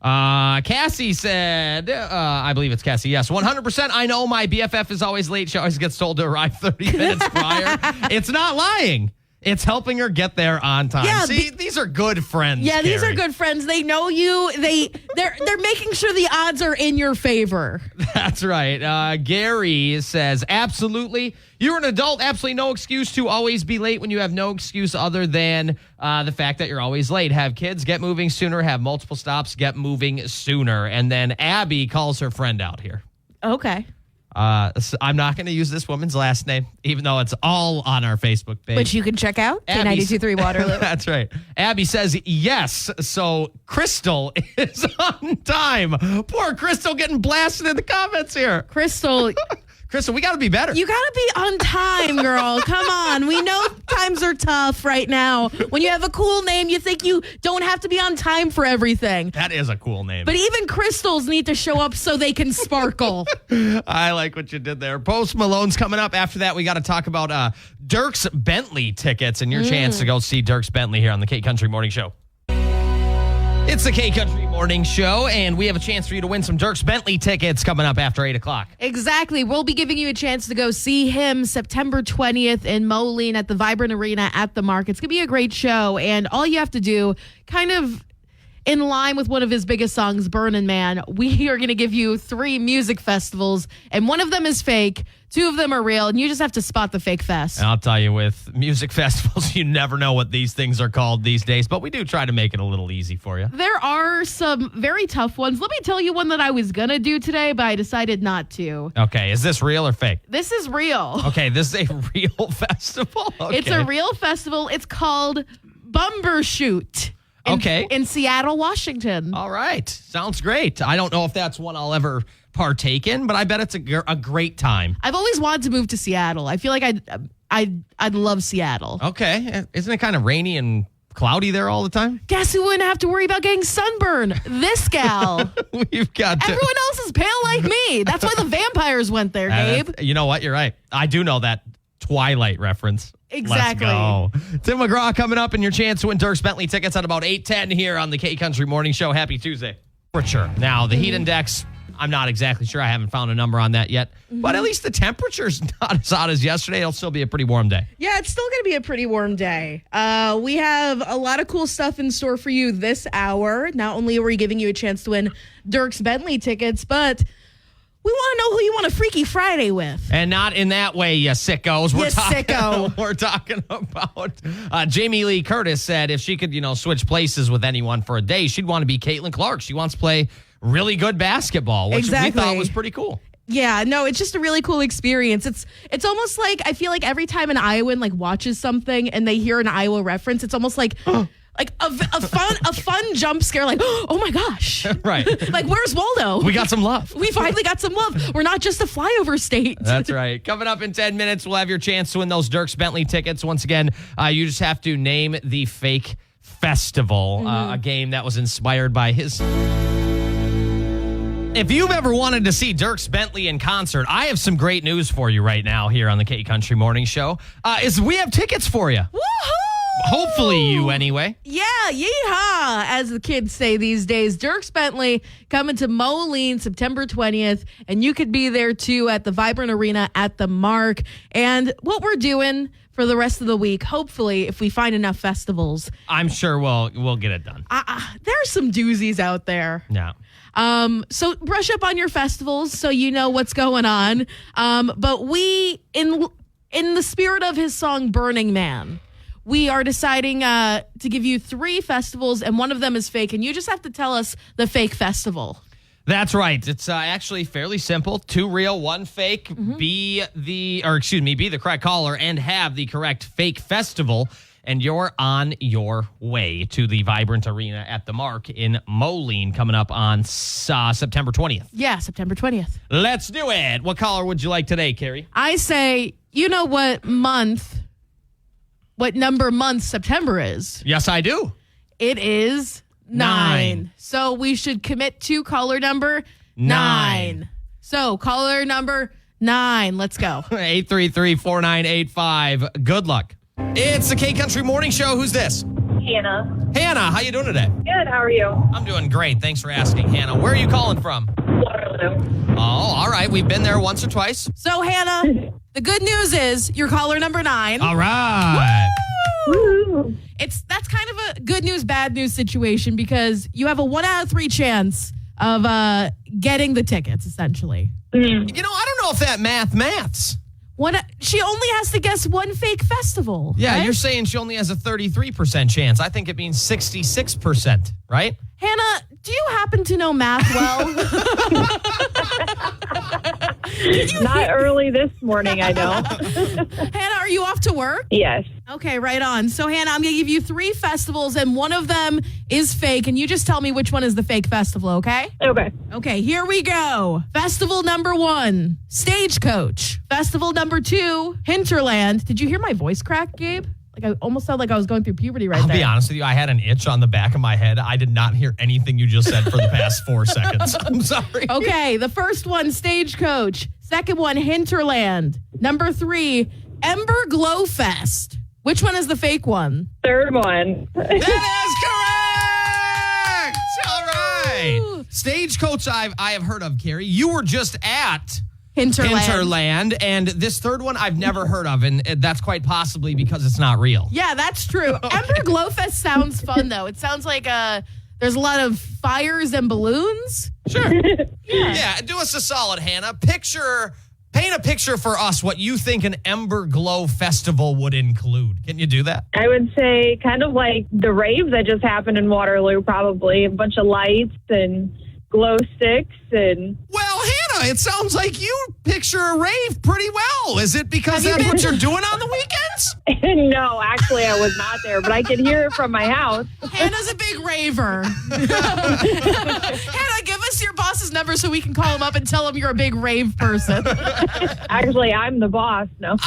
Cassie said, I believe it's Cassie, yes, 100% I know my BFF is always late. She always gets told to arrive 30 minutes prior. It's not lying. It's helping her get there on time. Yeah, See, these are good friends. Yeah, these are Carrie. good friends. They know you. They're making sure the odds are in your favor. That's right. Gary says, absolutely. You're an adult. Absolutely no excuse to always be late when you have no excuse other than the fact that you're always late. Have kids, get moving sooner. Have multiple stops, get moving sooner. And then Abby calls her friend out here. Okay. So I'm not going to use this woman's last name, even though it's all on our Facebook page. Which you can check out. Abby- K92.3 Waterloo. That's right. Abby says yes. So Crystal is on time. Poor Crystal getting blasted in the comments here. Crystal, Crystal, we got to be better. you gotta be on time, girl. Come on. We know times are tough right now. When you have a cool name, you think you don't have to be on time for everything. That is a cool name. But even crystals need to show up so they can sparkle. I like what you did there. Post Malone's coming up. After that, we got to talk about Dierks Bentley tickets and your chance to go see Dierks Bentley here on the K Country Morning Show. It's the K Country Morning Show, and we have a chance for you to win some Dierks Bentley tickets coming up after 8 o'clock. Exactly. We'll be giving you a chance to go see him September 20th in Moline at the Vibrant Arena at the Mark. It's going to be a great show, and all you have to do, kind of in line with one of his biggest songs, Burnin' Man, we are going to give you 3 music festivals, and one of them is fake, 2 of them are real, and you just have to spot the fake fest. And I'll tell you, with music festivals, you never know what these things are called these days, but we do try to make it a little easy for you. There are some very tough ones. Let me tell you one that I was going to do today, but I decided not to. Okay, is this real or fake? This is real. Okay, this is a real festival? Okay. It's a real festival. It's called Bumbershoot. Okay. In Seattle, Washington. All right. Sounds great. I don't know if that's one I'll ever partake in, but I bet it's a great time. I've always wanted to move to Seattle. I feel like I'd love Seattle. Okay. Isn't it kind of rainy and cloudy there all the time? Guess who wouldn't have to worry about getting sunburn? This gal. We've got to. Everyone else is pale like me. That's why the vampires went there, Gabe. You know what? You're right. I do know that Twilight reference. Exactly. Let's go. Tim McGraw coming up, and your chance to win Dierks Bentley tickets at about 8:10 here on the K Country Morning Show. Happy Tuesday. Temperature. Now, the heat index, I'm not exactly sure. I haven't found a number on that yet. But at least the temperature's not as hot as yesterday. It'll still be a pretty warm day. Yeah, it's still going to be a pretty warm day. We have a lot of cool stuff in store for you this hour. Not only are we giving you a chance to win Dierks Bentley tickets, but we want to know who you want a Freaky Friday with. And not in that way, you sickos. Sicko. We're talking about Jamie Lee Curtis said if she could, switch places with anyone for a day, she'd want to be Caitlin Clark. She wants to play really good basketball, which we thought was pretty cool. Yeah, no, it's just a really cool experience. It's almost like I feel like every time an Iowan watches something and they hear an Iowa reference, it's almost like like a fun jump scare, like, oh my gosh. Right. Like, where's Waldo? We got some love. We finally got some love. We're not just a flyover state. That's right. Coming up in 10 minutes, we'll have your chance to win those Dierks Bentley tickets. Once again, you just have to name the fake festival, a game that was inspired by his. If you've ever wanted to see Dierks Bentley in concert, I have some great news for you right now here on the K Country Morning Show. Is we have tickets for you. Woohoo! Hopefully you anyway. Yeah, yeehaw, as the kids say these days. Dierks Bentley coming to Moline September 20th, and you could be there too at the Vibrant Arena at the Mark. And what we're doing for the rest of the week, hopefully, if we find enough festivals, I'm sure we'll get it done. there are some doozies out there. Yeah. So brush up on your festivals so you know what's going on. But we, in the spirit of his song Burning Man, we are deciding to give you 3 festivals, and one of them is fake, and you just have to tell us the fake festival. That's right. It's actually fairly simple. 2 real, 1 fake. Be the correct caller and have the correct fake festival. and you're on your way to the Vibrant Arena at the Mark in Moline coming up on September 20th. Yeah, September 20th. Let's do it. What caller would you like today, Carrie? I say, you know what number month September is? Yes, I do. It is 9. So we should commit to caller number 9. So caller number 9. Let's go. 833-4985. Good luck. It's the K-Country Morning Show. Who's this? Hannah. Hannah, how you doing today? Good, how are you? I'm doing great. Thanks for asking, Hannah. Where are you calling from? Waterloo. Oh, all right. We've been there once or twice. So Hannah, the good news is you're caller number 9. All right. Woo! That's kind of a good news, bad news situation because you have a 1 out of 3 chance of getting the tickets, essentially. You know, I don't know if that maths. She only has to guess one fake festival. Yeah, right? you're saying she only has a 33% chance. I think it means 66%, right? Hannah, do you happen to know math well? Not early this morning, I know. Hannah, are you off to work? Yes. Okay, right on. So, Hannah, I'm going to give you 3 festivals, and one of them is fake, and you just tell me which one is the fake festival, okay? Okay. Okay, here we go. Festival number 1, Stagecoach. Festival number 2, Hinterland. Did you hear my voice crack, Gabe? Like, I almost sounded like I was going through puberty right I'll there. be honest with you. I had an itch on the back of my head. I did not hear anything you just said for the past 4 seconds. I'm sorry. Okay, the first one, Stagecoach. Second one, Hinterland. Number 3, Ember Glow Fest. Which one is the fake one? Third one. That is correct. All right. Woo. Stagecoach I have heard of, Carrie. You were just at Hinterland. and this third one I've never heard of, and that's quite possibly because it's not real. Yeah, that's true. Ember Glow Fest sounds fun, though. It sounds like there's a lot of fires and balloons. Sure. Yeah, do us a solid, Hannah. Paint a picture for us what you think an Ember Glow Festival would include. Can you do that? I would say kind of like the rave that just happened in Waterloo, probably. A bunch of lights and glow sticks and... Well, Hannah, it sounds like you picture a rave pretty well. Is it because that's what you're doing on the weekends? No, actually, I was not there, but I could hear it from my house. Hannah's a big raver. Hannah, give us your boss's number so we can call him up and tell him you're a big rave person. Actually, I'm the boss. No.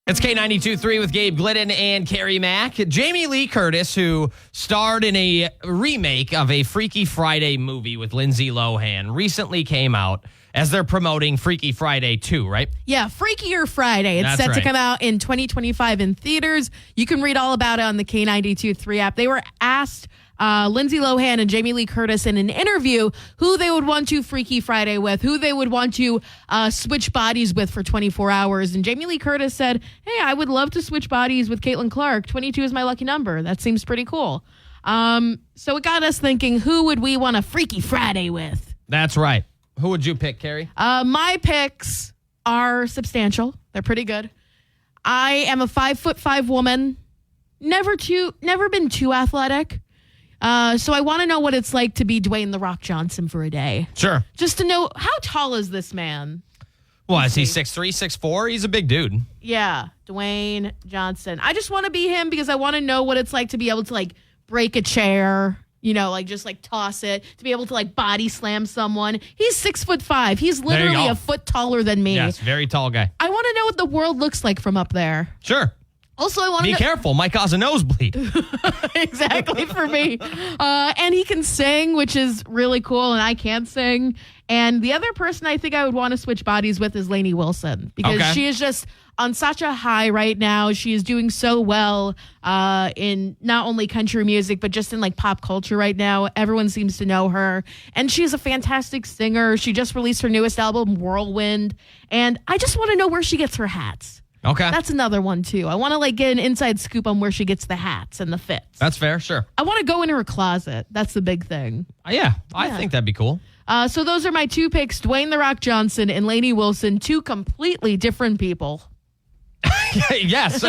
It's K92.3 with Gabe Glidden and Carrie Mack. Jamie Lee Curtis, who starred in a remake of a Freaky Friday movie with Lindsay Lohan, recently came out as they're promoting Freaky Friday 2, right? Yeah, Freakier Friday. It's That's set to right. come out in 2025 in theaters. You can read all about it on the K92.3 app. They were asked, Lindsay Lohan and Jamie Lee Curtis, in an interview, who they would want to Freaky Friday with, who they would want to switch bodies with for 24 hours. And Jamie Lee Curtis said, hey, I would love to switch bodies with Caitlin Clark. 22 is my lucky number. That seems pretty cool. So it got us thinking, who would we want to Freaky Friday with? That's right. Who would you pick, Carrie? My picks are substantial. They're pretty good. I am a 5'5" woman. Never been too athletic. So I want to know what it's like to be Dwayne The Rock Johnson for a day. Sure. Just to know, how tall is this man? Well, is he 6'3", 6'4"? He's a big dude. Yeah, Dwayne Johnson. I just want to be him because I want to know what it's like to be able to like break a chair, just toss it, to be able to like body slam someone. He's 6'5". He's literally go. a foot taller than me. Yes, very tall guy. I want to know what the world looks like from up there. Sure. Also, I want Be to careful. Might cause a nosebleed. exactly for me. And he can sing, which is really cool, and I can't sing. And the other person I think I would want to switch bodies with is Lainey Wilson because Okay. she is just on such a high right now. She is doing so well in not only country music, but just in like pop culture right now. Everyone seems to know her. And she's a fantastic singer. She just released her newest album, Whirlwind. And I just want to know where she gets her hats. Okay. That's another one, too. I want to get an inside scoop on where she gets the hats and the fits. That's fair, sure. I want to go in her closet. That's the big thing. Yeah, I think that'd be cool. So those are my 2 picks, Dwayne The Rock Johnson and Lainey Wilson, 2 completely different people. Yes,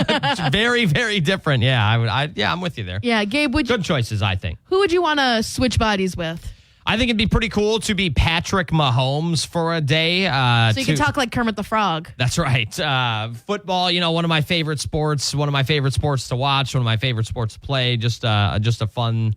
very, very different. Yeah, I'm with you there. Yeah, Gabe, Good choices, I think. who would you want to switch bodies with? I think it'd be pretty cool to be Patrick Mahomes for a day. So you can talk like Kermit the Frog. That's right. Football, one of my favorite sports. One of my favorite sports to watch. One of my favorite sports to play. Just a fun.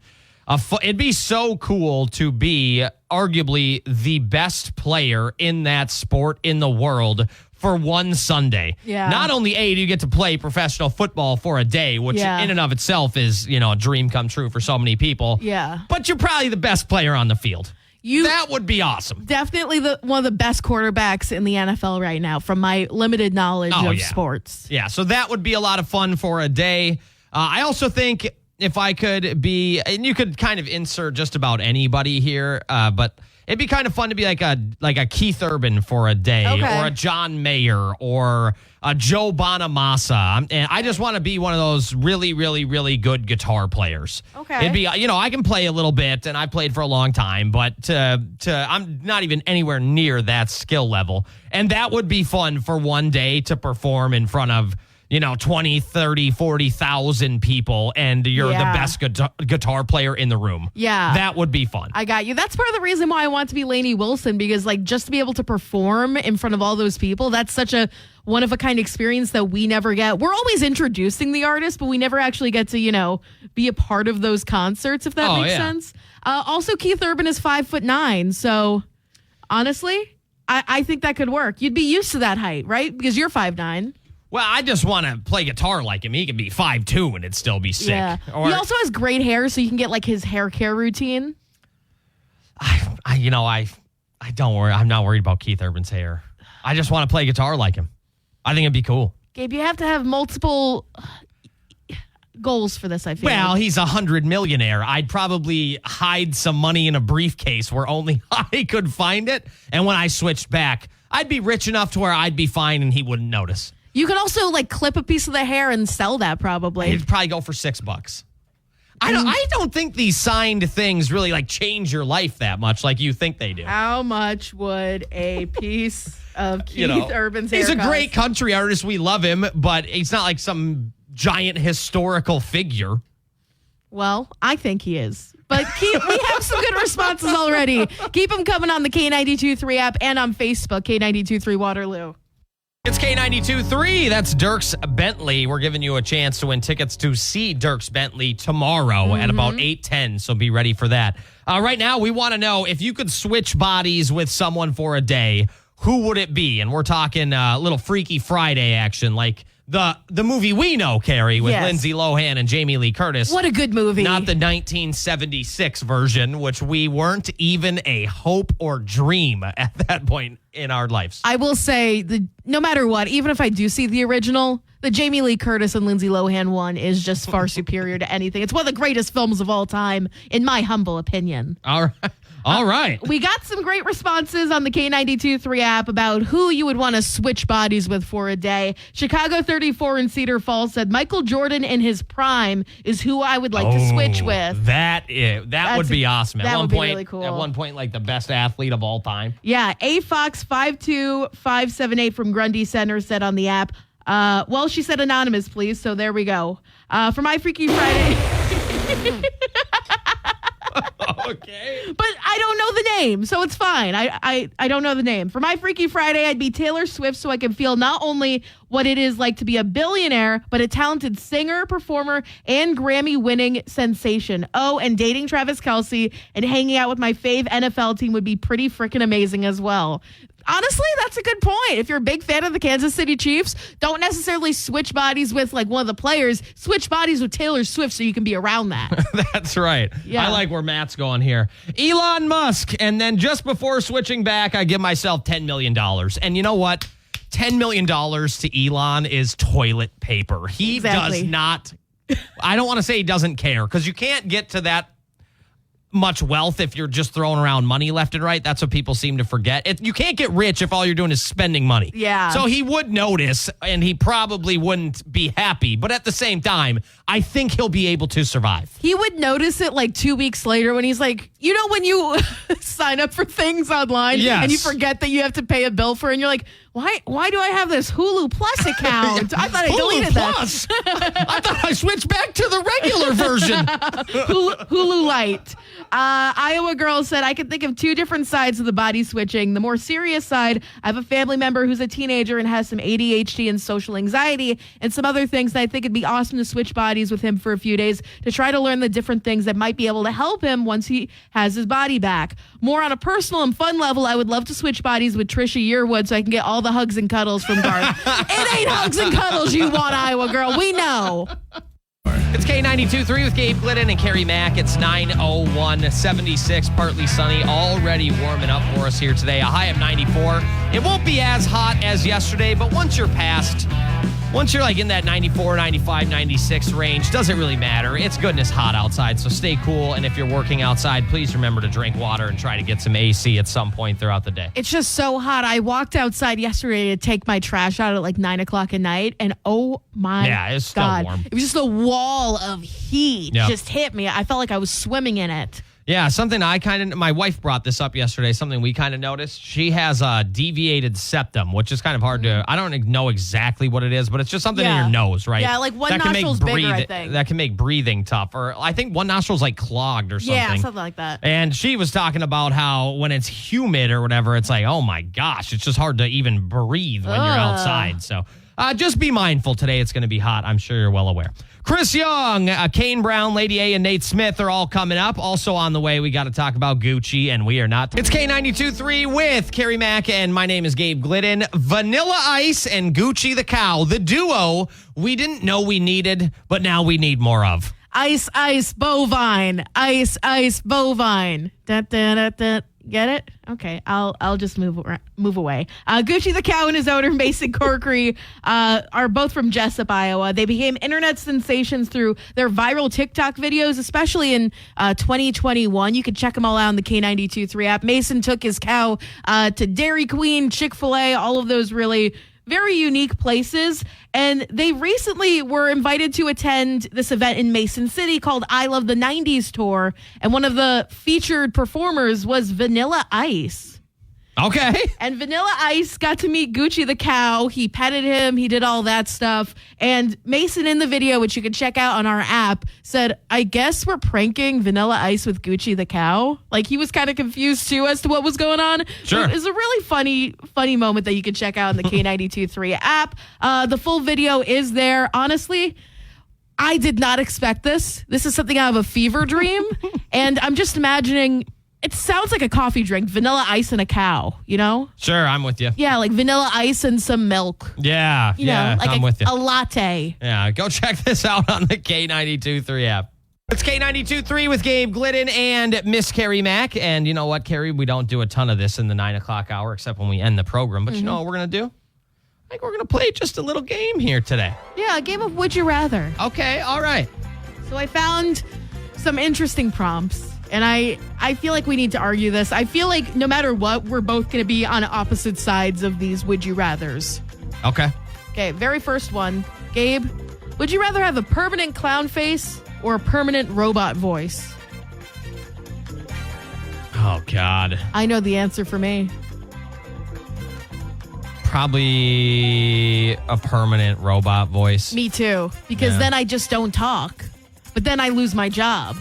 It'd be so cool to be arguably the best player in that sport in the world for one Sunday. Yeah. Not only do you get to play professional football for a day, which in and of itself is, a dream come true for so many people. Yeah. But you're probably the best player on the field. That would be awesome. Definitely one of the best quarterbacks in the NFL right now, from my limited knowledge of sports. Yeah, so that would be a lot of fun for a day. I also think if I could be, and you could kind of insert just about anybody here, but it'd be kind of fun to be like a Keith Urban for a day, or a John Mayer, or a Joe Bonamassa. And I just want to be one of those really, really, really good guitar players. Okay. It'd be, I can play a little bit, and I played for a long time, but I'm not even anywhere near that skill level. And that would be fun for one day to perform in front of 20, 30, 40,000 people, and you're the best guitar player in the room. Yeah. That would be fun. I got you. That's part of the reason why I want to be Lainey Wilson, because just to be able to perform in front of all those people, that's such a one-of-a-kind experience that we never get. We're always introducing the artist, but we never actually get to, be a part of those concerts, if that makes sense. Also, Keith Urban is 5'9", so honestly, I think that could work. You'd be used to that height, right? Because you're 5'9". Well, I just want to play guitar like him. He could be 5'2" and it'd still be sick. Yeah. He also has great hair, so you can get his hair care routine. I don't worry. I'm not worried about Keith Urban's hair. I just want to play guitar like him. I think it'd be cool. Gabe, you have to have multiple goals for this, I feel. Well, he's $100 millionaire. I'd probably hide some money in a briefcase where only I could find it. And when I switched back, I'd be rich enough to where I'd be fine and he wouldn't notice. You could also clip a piece of the hair and sell that probably. It'd probably go for $6. I don't think these signed things really like change your life that much like you think they do. How much would a piece of Keith Urban's hair He's a cost? great country artist. We love him, but he's not like some giant historical figure. Well, I think he is. But we have some good responses already. Keep them coming on the K92.3 app and on Facebook, K92.3 Waterloo. It's K92.3. That's Dierks Bentley. We're giving you a chance to win tickets to see Dierks Bentley tomorrow at about 8:10, so be ready for that. Right now, we want to know if you could switch bodies with someone for a day, who would it be? And we're talking a little Freaky Friday action, like the movie we know, Carrie, with Lindsay Lohan and Jamie Lee Curtis. What a good movie. Not the 1976 version, which we weren't even a hope or dream at that point in our lives. I will say, no matter what, even if I do see the original, the Jamie Lee Curtis and Lindsay Lohan one is just far superior to anything. It's one of the greatest films of all time, in my humble opinion. All right. We got some great responses on the K92.3 app about who you would want to switch bodies with for a day. Chicago 34 in Cedar Falls said Michael Jordan in his prime is who I would like to switch with. That would be awesome. That would be really cool. At one point, like the best athlete of all time. Yeah. AFox52578 from Grundy Center said on the app, well, she said anonymous, please. So there we go. For my Freaky Friday. Okay. But I don't know the name, so it's fine. I don't know the name. For my Freaky Friday, I'd be Taylor Swift so I can feel not only what it is like to be a billionaire, but a talented singer, performer, and Grammy-winning sensation. Oh, and dating Travis Kelce and hanging out with my fave NFL team would be pretty freaking amazing as well. Honestly, that's a good point. If you're a big fan of the Kansas City Chiefs, don't necessarily switch bodies with one of the players. Switch bodies with Taylor Swift so you can be around that. That's right. Yeah. I like where Matt's going here. Elon Musk. And then just before switching back, I give myself $10 million. And you know what? $10 million to Elon is toilet paper. He does not, I don't want to say he doesn't care, because you can't get to that much wealth if you're just throwing around money left and right. That's what people seem to forget. You can't get rich if all you're doing is spending money. Yeah. So he would notice, and he probably wouldn't be happy. But at the same time, I think he'll be able to survive. He would notice it 2 weeks later when he's like, You know when you sign up for things online Yes. and you forget that you have to pay a bill for it and you're like, why do I have this Hulu Plus account? I thought I deleted that. Plus. I thought I switched back to the regular version. Hulu Light. Iowa girl said, I can think of two different sides of the body switching. The more serious side, I have a family member who's a teenager and has some ADHD and social anxiety and some other things that I think it'd be awesome to switch bodies with him for a few days to try to learn the different things that might be able to help him once he has his body back. More on a personal and fun level, I would love to switch bodies with Trisha Yearwood so I can get all the hugs and cuddles from Garth. It ain't hugs and cuddles you want, Iowa girl. We know. It's K92.3 with Gabe Glidden and Carrie Mack. It's 9:01, 76, partly sunny, already warming up for us here today. A high of 94. It won't be as hot as yesterday, but once you're like in that 94, 95, 96 range, doesn't really matter. It's goodness hot outside, so stay cool. And if you're working outside, please remember to drink water and try to get some AC at some point throughout the day. It's just so hot. I walked outside yesterday to take my trash out at like 9 o'clock at night, and oh my Yeah, it's still God. warm. It was just a wall of heat Yep. just hit me. I felt like I was swimming in it. Yeah, something my wife brought this up yesterday, something we kind of noticed. She has a deviated septum, which is kind of hard to, I don't know exactly what it is, but it's just something in Yeah. your nose, right? Yeah, like one That can make nostril's bigger, I think. That can make breathing tough. Or I think one nostril's like clogged or something. Yeah, something like that. And she was talking about how when it's humid or whatever, it's like, oh my gosh, it's just hard to even breathe when you're outside. So just be mindful today. It's going to be hot. I'm sure you're well aware. Chris Young, Kane Brown, Lady A, and Nate Smith are all coming up. Also on the way, we got to talk about Gucci, and we are not. It's K92.3 with Carrie Mack, and my name is Gabe Glidden. Vanilla Ice and Gucci the Cow, the duo we didn't know we needed, but now we need more of. Ice, ice, bovine. Ice, ice, bovine. Da, da, da, da. Get it? Okay, I'll just move away. Gucci the Cow and his owner Mason Corkery are both from Jessup, Iowa. They became internet sensations through their viral TikTok videos, especially in 2021. You can check them all out on the K92.3 app. Mason took his cow to Dairy Queen, Chick-fil-A, all of those really very unique places. And they recently were invited to attend this event in Mason City called I Love the 90s Tour. And one of the featured performers was Vanilla Ice. Okay. And Vanilla Ice got to meet Gucci the Cow. He petted him. He did all that stuff. And Mason in the video, which you can check out on our app, said, I guess we're pranking Vanilla Ice with Gucci the Cow. Like, he was kind of confused, too, as to what was going on. Sure. It was a really funny moment that you can check out on the K92.3 app. The full video is there. Honestly, I did not expect this. This is something out of a fever dream. And I'm just imagining... It sounds like a coffee drink, vanilla ice and a cow, you know? Sure, I'm with you. Yeah, like vanilla ice and some milk. Yeah, You know, like I'm with you. a latte. Yeah, go check this out on the K92.3 app. It's K92.3 with Gabe Glidden and Miss Carrie Mack. And you know what, Carrie? We don't do a ton of this in the 9 o'clock hour, except when we end the program. But you know what we're going to do? I think we're going to play just a little game here today. Yeah, a game of Would You Rather. Okay, all right. So I found some interesting prompts. And I feel like we need to argue this. I feel like no matter what, we're both going to be on opposite sides of these Would You Rathers. Okay. Okay, very first one. Gabe, would you rather have a permanent clown face or a permanent robot voice? Oh, God. I know the answer for me. Probably a permanent robot voice. Me too. Because Yeah. then I just don't talk. But then I lose my job.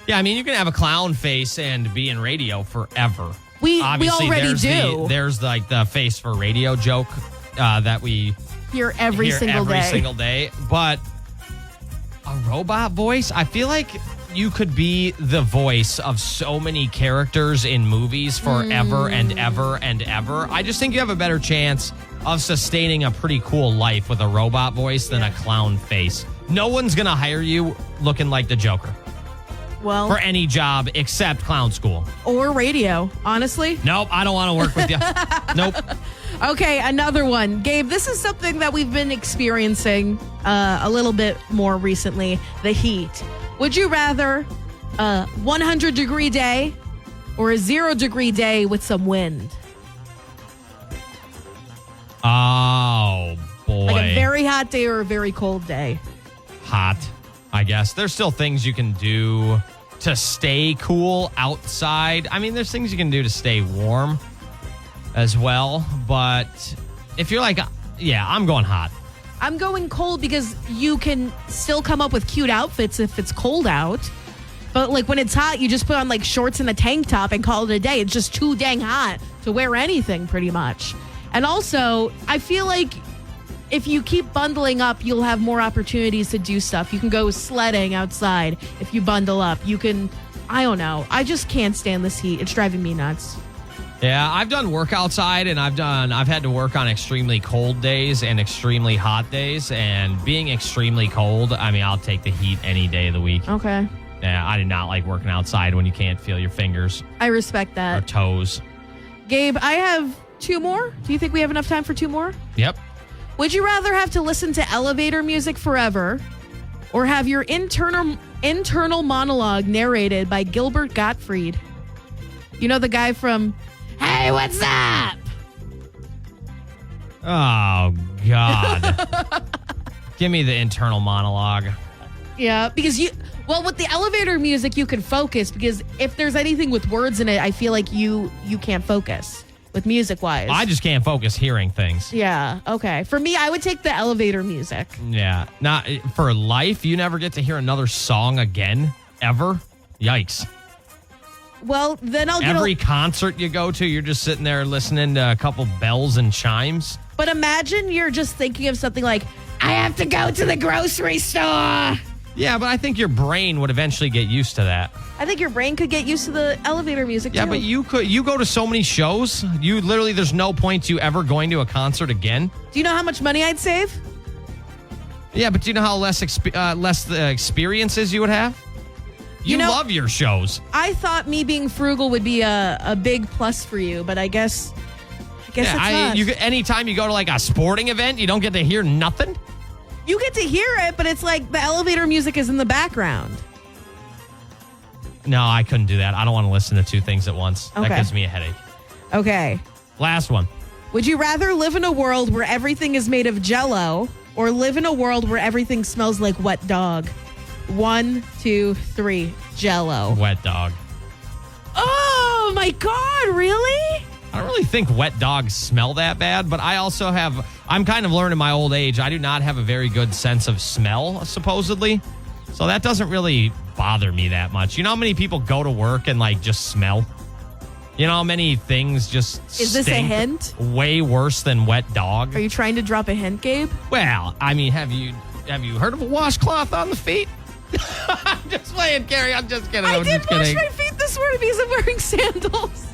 Yeah, I mean, you can have a clown face and be in radio forever. We Obviously, already there's do. There's like the face for radio joke that we Here every hear single every day. single day. But a robot voice, I feel like you could be the voice of so many characters in movies forever and ever and ever. I just think you have a better chance of sustaining a pretty cool life with a robot voice than a clown face. No one's going to hire you looking like the Joker Well, for any job except clown school. or radio, honestly. Nope, I don't want to work with you. Nope. Okay, another one. Gabe, this is something that we've been experiencing a little bit more recently, the heat. Would you rather a 100-degree day or a 0-degree day with some wind? Oh, boy. Like a very hot day or a very cold day? Hot, I guess. There's still things you can do to stay cool outside. I mean, there's things you can do to stay warm as well. But if you're like, yeah, I'm going hot. I'm going cold because you can still come up with cute outfits if it's cold out. But like when it's hot, you just put on like shorts and a tank top and call it a day. It's just too dang hot to wear anything pretty much. And also, I feel like if you keep bundling up, you'll have more opportunities to do stuff. You can go sledding outside if you bundle up. You can, I don't know. I just can't stand this heat. It's driving me nuts. Yeah, I've done work outside, and I've had to work on extremely cold days and extremely hot days. And being extremely cold, I mean, I'll take the heat any day of the week. Okay. Yeah, I do not like working outside when you can't feel your fingers I respect or that. toes. Gabe, I have 2 more. Do you think we have enough time for 2 more? Yep. Would you rather have to listen to elevator music forever or have your internal monologue narrated by Gilbert Gottfried? You know the guy from Hey, what's up? Oh, God. Give me the internal monologue. Yeah, because with the elevator music you can focus, because if there's anything with words in it, I feel like you can't focus with music wise. I just can't focus hearing things. Yeah, okay. For me, I would take the elevator music. Yeah. Not for life, you never get to hear another song again, ever. Yikes. Well, then I'll get Every concert you go to, you're just sitting there listening to a couple bells and chimes. But imagine you're just thinking of something like, I have to go to the grocery store. Yeah, but I think your brain would eventually get used to that. I think your brain could get used to the elevator music Yeah, too. but you go to so many shows, you literally, there's no point to you ever going to a concert again. Do you know how much money I'd save? Yeah, but do you know how less the experiences you would have? You love your shows. I thought me being frugal would be a big plus for you, but I guess it's not. Anytime you go to like a sporting event, you don't get to hear nothing. You get to hear it, but it's like the elevator music is in the background. No, I couldn't do that. I don't want to listen to 2 things at once. Okay. That gives me a headache. Okay. Last one. Would you rather live in a world where everything is made of Jell-O or live in a world where everything smells like wet dog? 1, 2, 3. Jell-O. Wet dog. Oh my God! Really? I don't really think wet dogs smell that bad, but I'm kind of learning in my old age, I do not have a very good sense of smell, supposedly. So that doesn't really bother me that much. You know how many people go to work and like just smell? You know how many things just Is this a hint? Way worse than wet dog? Are you trying to drop a hint, Gabe? Well, I mean, have you heard of a washcloth on the feet? I'm just playing, Carrie. I'm just kidding. I I'm did just wash kidding. my feet this morning because I'm wearing sandals.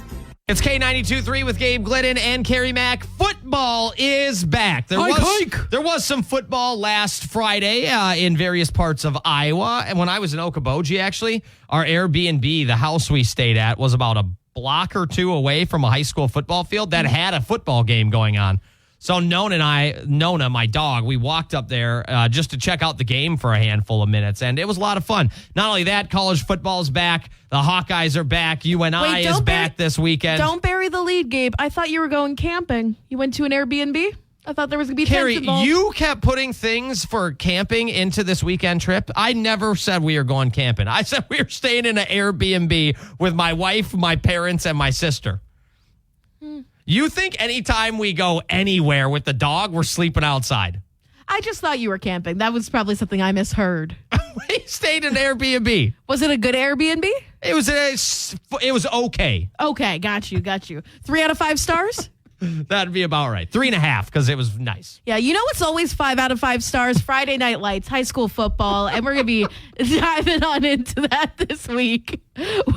It's K92.3 with Gabe Glidden and Carrie Mack. Football is back. There was some football last Friday in various parts of Iowa. And when I was in Okoboji, actually, our Airbnb, the house we stayed at, was about a block or 2 away from a high school football field that had a football game going on. So Nona, my dog, we walked up there just to check out the game for a handful of minutes, and it was a lot of fun. Not only that, college football's back. The Hawkeyes are back. UNI is back this weekend. Don't bury the lead, Gabe. I thought you were going camping. You went to an Airbnb? I thought there was going to be Carrie, tents involved. you kept putting things for camping into this weekend trip. I never said we were going camping. I said we were staying in an Airbnb with my wife, my parents, and my sister. You think anytime we go anywhere with the dog, we're sleeping outside? I just thought you were camping. That was probably something I misheard. We stayed in an Airbnb. Was it a good Airbnb? It was okay. Okay, got you. 3 out of 5 stars? That'd be about right. 3.5 because it was nice. Yeah, you know it's always 5 out of 5 stars? Friday Night Lights, high school football, and we're going to be diving on into that this week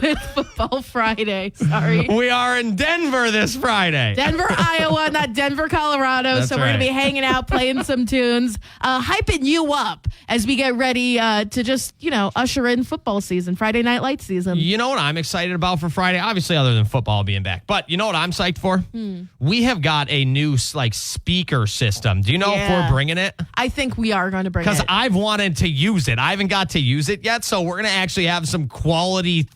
with Football Friday. Sorry. We are in Denver this Friday. Denver, Iowa, not Denver, Colorado. That's so we're going to right. be hanging out, playing some tunes, hyping you up as we get ready to just, usher in football season, Friday Night Lights season. You know what I'm excited about for Friday? Obviously, other than football being back. But you know what I'm psyched for? We have got a new speaker system. Do you know if we're bringing it? I think we are going to bring it. Because I've wanted to use it. I haven't got to use it yet. So we're going to actually have some quality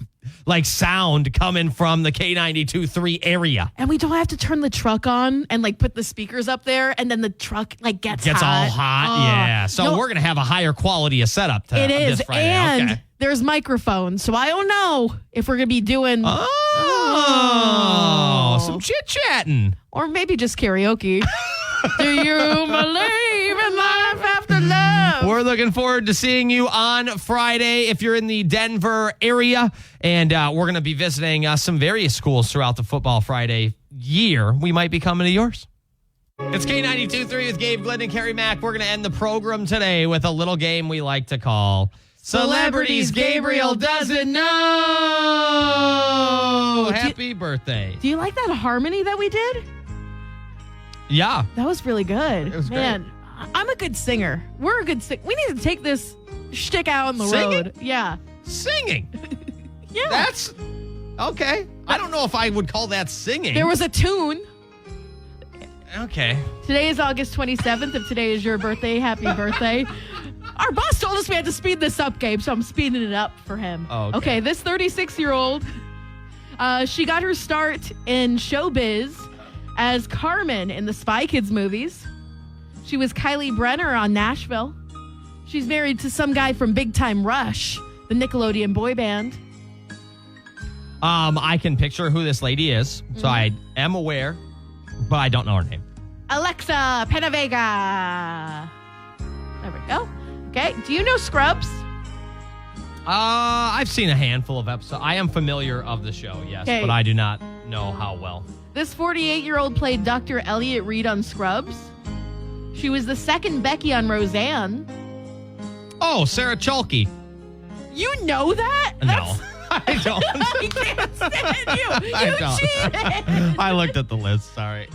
like sound coming from the K92.3 area. And we don't have to turn the truck on and like put the speakers up there, and then the truck like gets All hot. hot. Yeah. So No. we're going to have a higher quality of setup It is, this Friday. and Okay. there's microphones, so I don't know if we're gonna be doing Some chit-chatting. or maybe just karaoke. Do you believe in life after love? We're looking forward to seeing you on Friday if you're in the Denver area. And we're going to be visiting some various schools throughout the Football Friday year. We might be coming to yours. It's K92.3 with Gabe Glenn and Carrie Mack. We're going to end the program today with a little game we like to call Celebrities Gabriel Doesn't Know. Happy birthday. Do you like that harmony that we did? Yeah. That was really good. It was Man, I'm a good singer. We're a good singer. We need to take this shtick out on the Singing? road. Yeah. Singing. Yeah. That's okay. I don't know if I would call that singing. There was a tune. Okay. Today is August 27th. If today is your birthday, happy birthday. Our boss told us we had to speed this up, Gabe, so I'm speeding it up for him. Oh, okay. This 36-year-old, she got her start in showbiz as Carmen in the Spy Kids movies. She was Kylie Brenner on Nashville. She's married to some guy from Big Time Rush, the Nickelodeon boy band. I can picture who this lady is, so I am aware, but I don't know her name. Alexa Penavega. There we go. Okay. Do you know Scrubs? I've seen a handful of episodes. I am familiar of the show, yes, Okay. but I do not know how well. This 48-year-old played Dr. Elliot Reed on Scrubs. She was the second Becky on Roseanne. Oh, Sarah Chalke. You know that? No, I don't. I can't stand you. I You don't. cheated. I looked at the list. Sorry.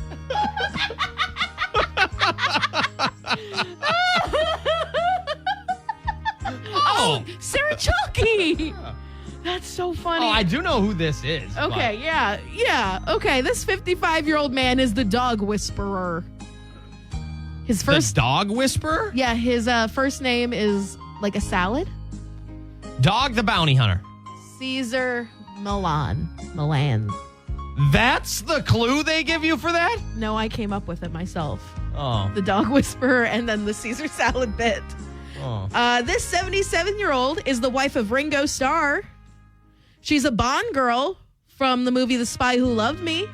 Oh, Sarah Chalke. That's so funny. Oh, I do know who this is. Okay, yeah. Okay, this 55-year-old man is the dog whisperer. His but first the dog whisperer? Yeah, his first name is like a salad. Dog the bounty hunter. Caesar Milan. That's the clue they give you for that? No, I came up with it myself. Oh. The dog whisperer and then the Caesar salad bit. Oh. This 77-year-old is the wife of Ringo Starr. She's a Bond girl from the movie The Spy Who Loved Me.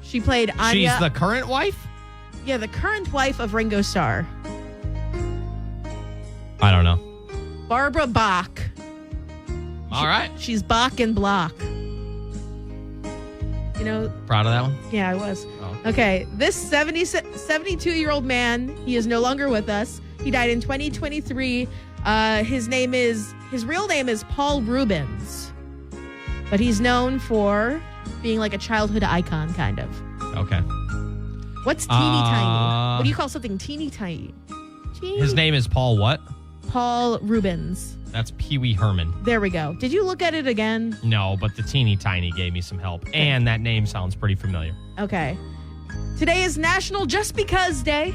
She played Anya. She's the current wife? Yeah, the current wife of Ringo Starr. I don't know. Barbara Bach. All right. She's Bach and Block. You know, Proud of that one? yeah, I was. Oh. Okay, this 72-year-old man, he is no longer with us. He died in 2023. His real name is Paul Rubens. But he's known for being like a childhood icon, kind of. Okay. What's teeny tiny? What do you call something teeny tiny? His name is Paul what? Paul Rubens. That's Pee Wee Herman. There we go. Did you look at it again? No, but the teeny tiny gave me some help. And that name sounds pretty familiar. Okay. Today is National Just Because Day.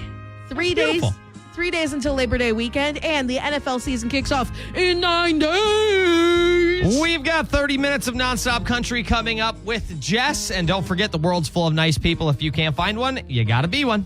3 days. Beautiful. 3 days until Labor Day weekend, and the NFL season kicks off in 9 days. We've got 30 minutes of nonstop country coming up with Jess. And don't forget, the world's full of nice people. If you can't find one, you got to be one.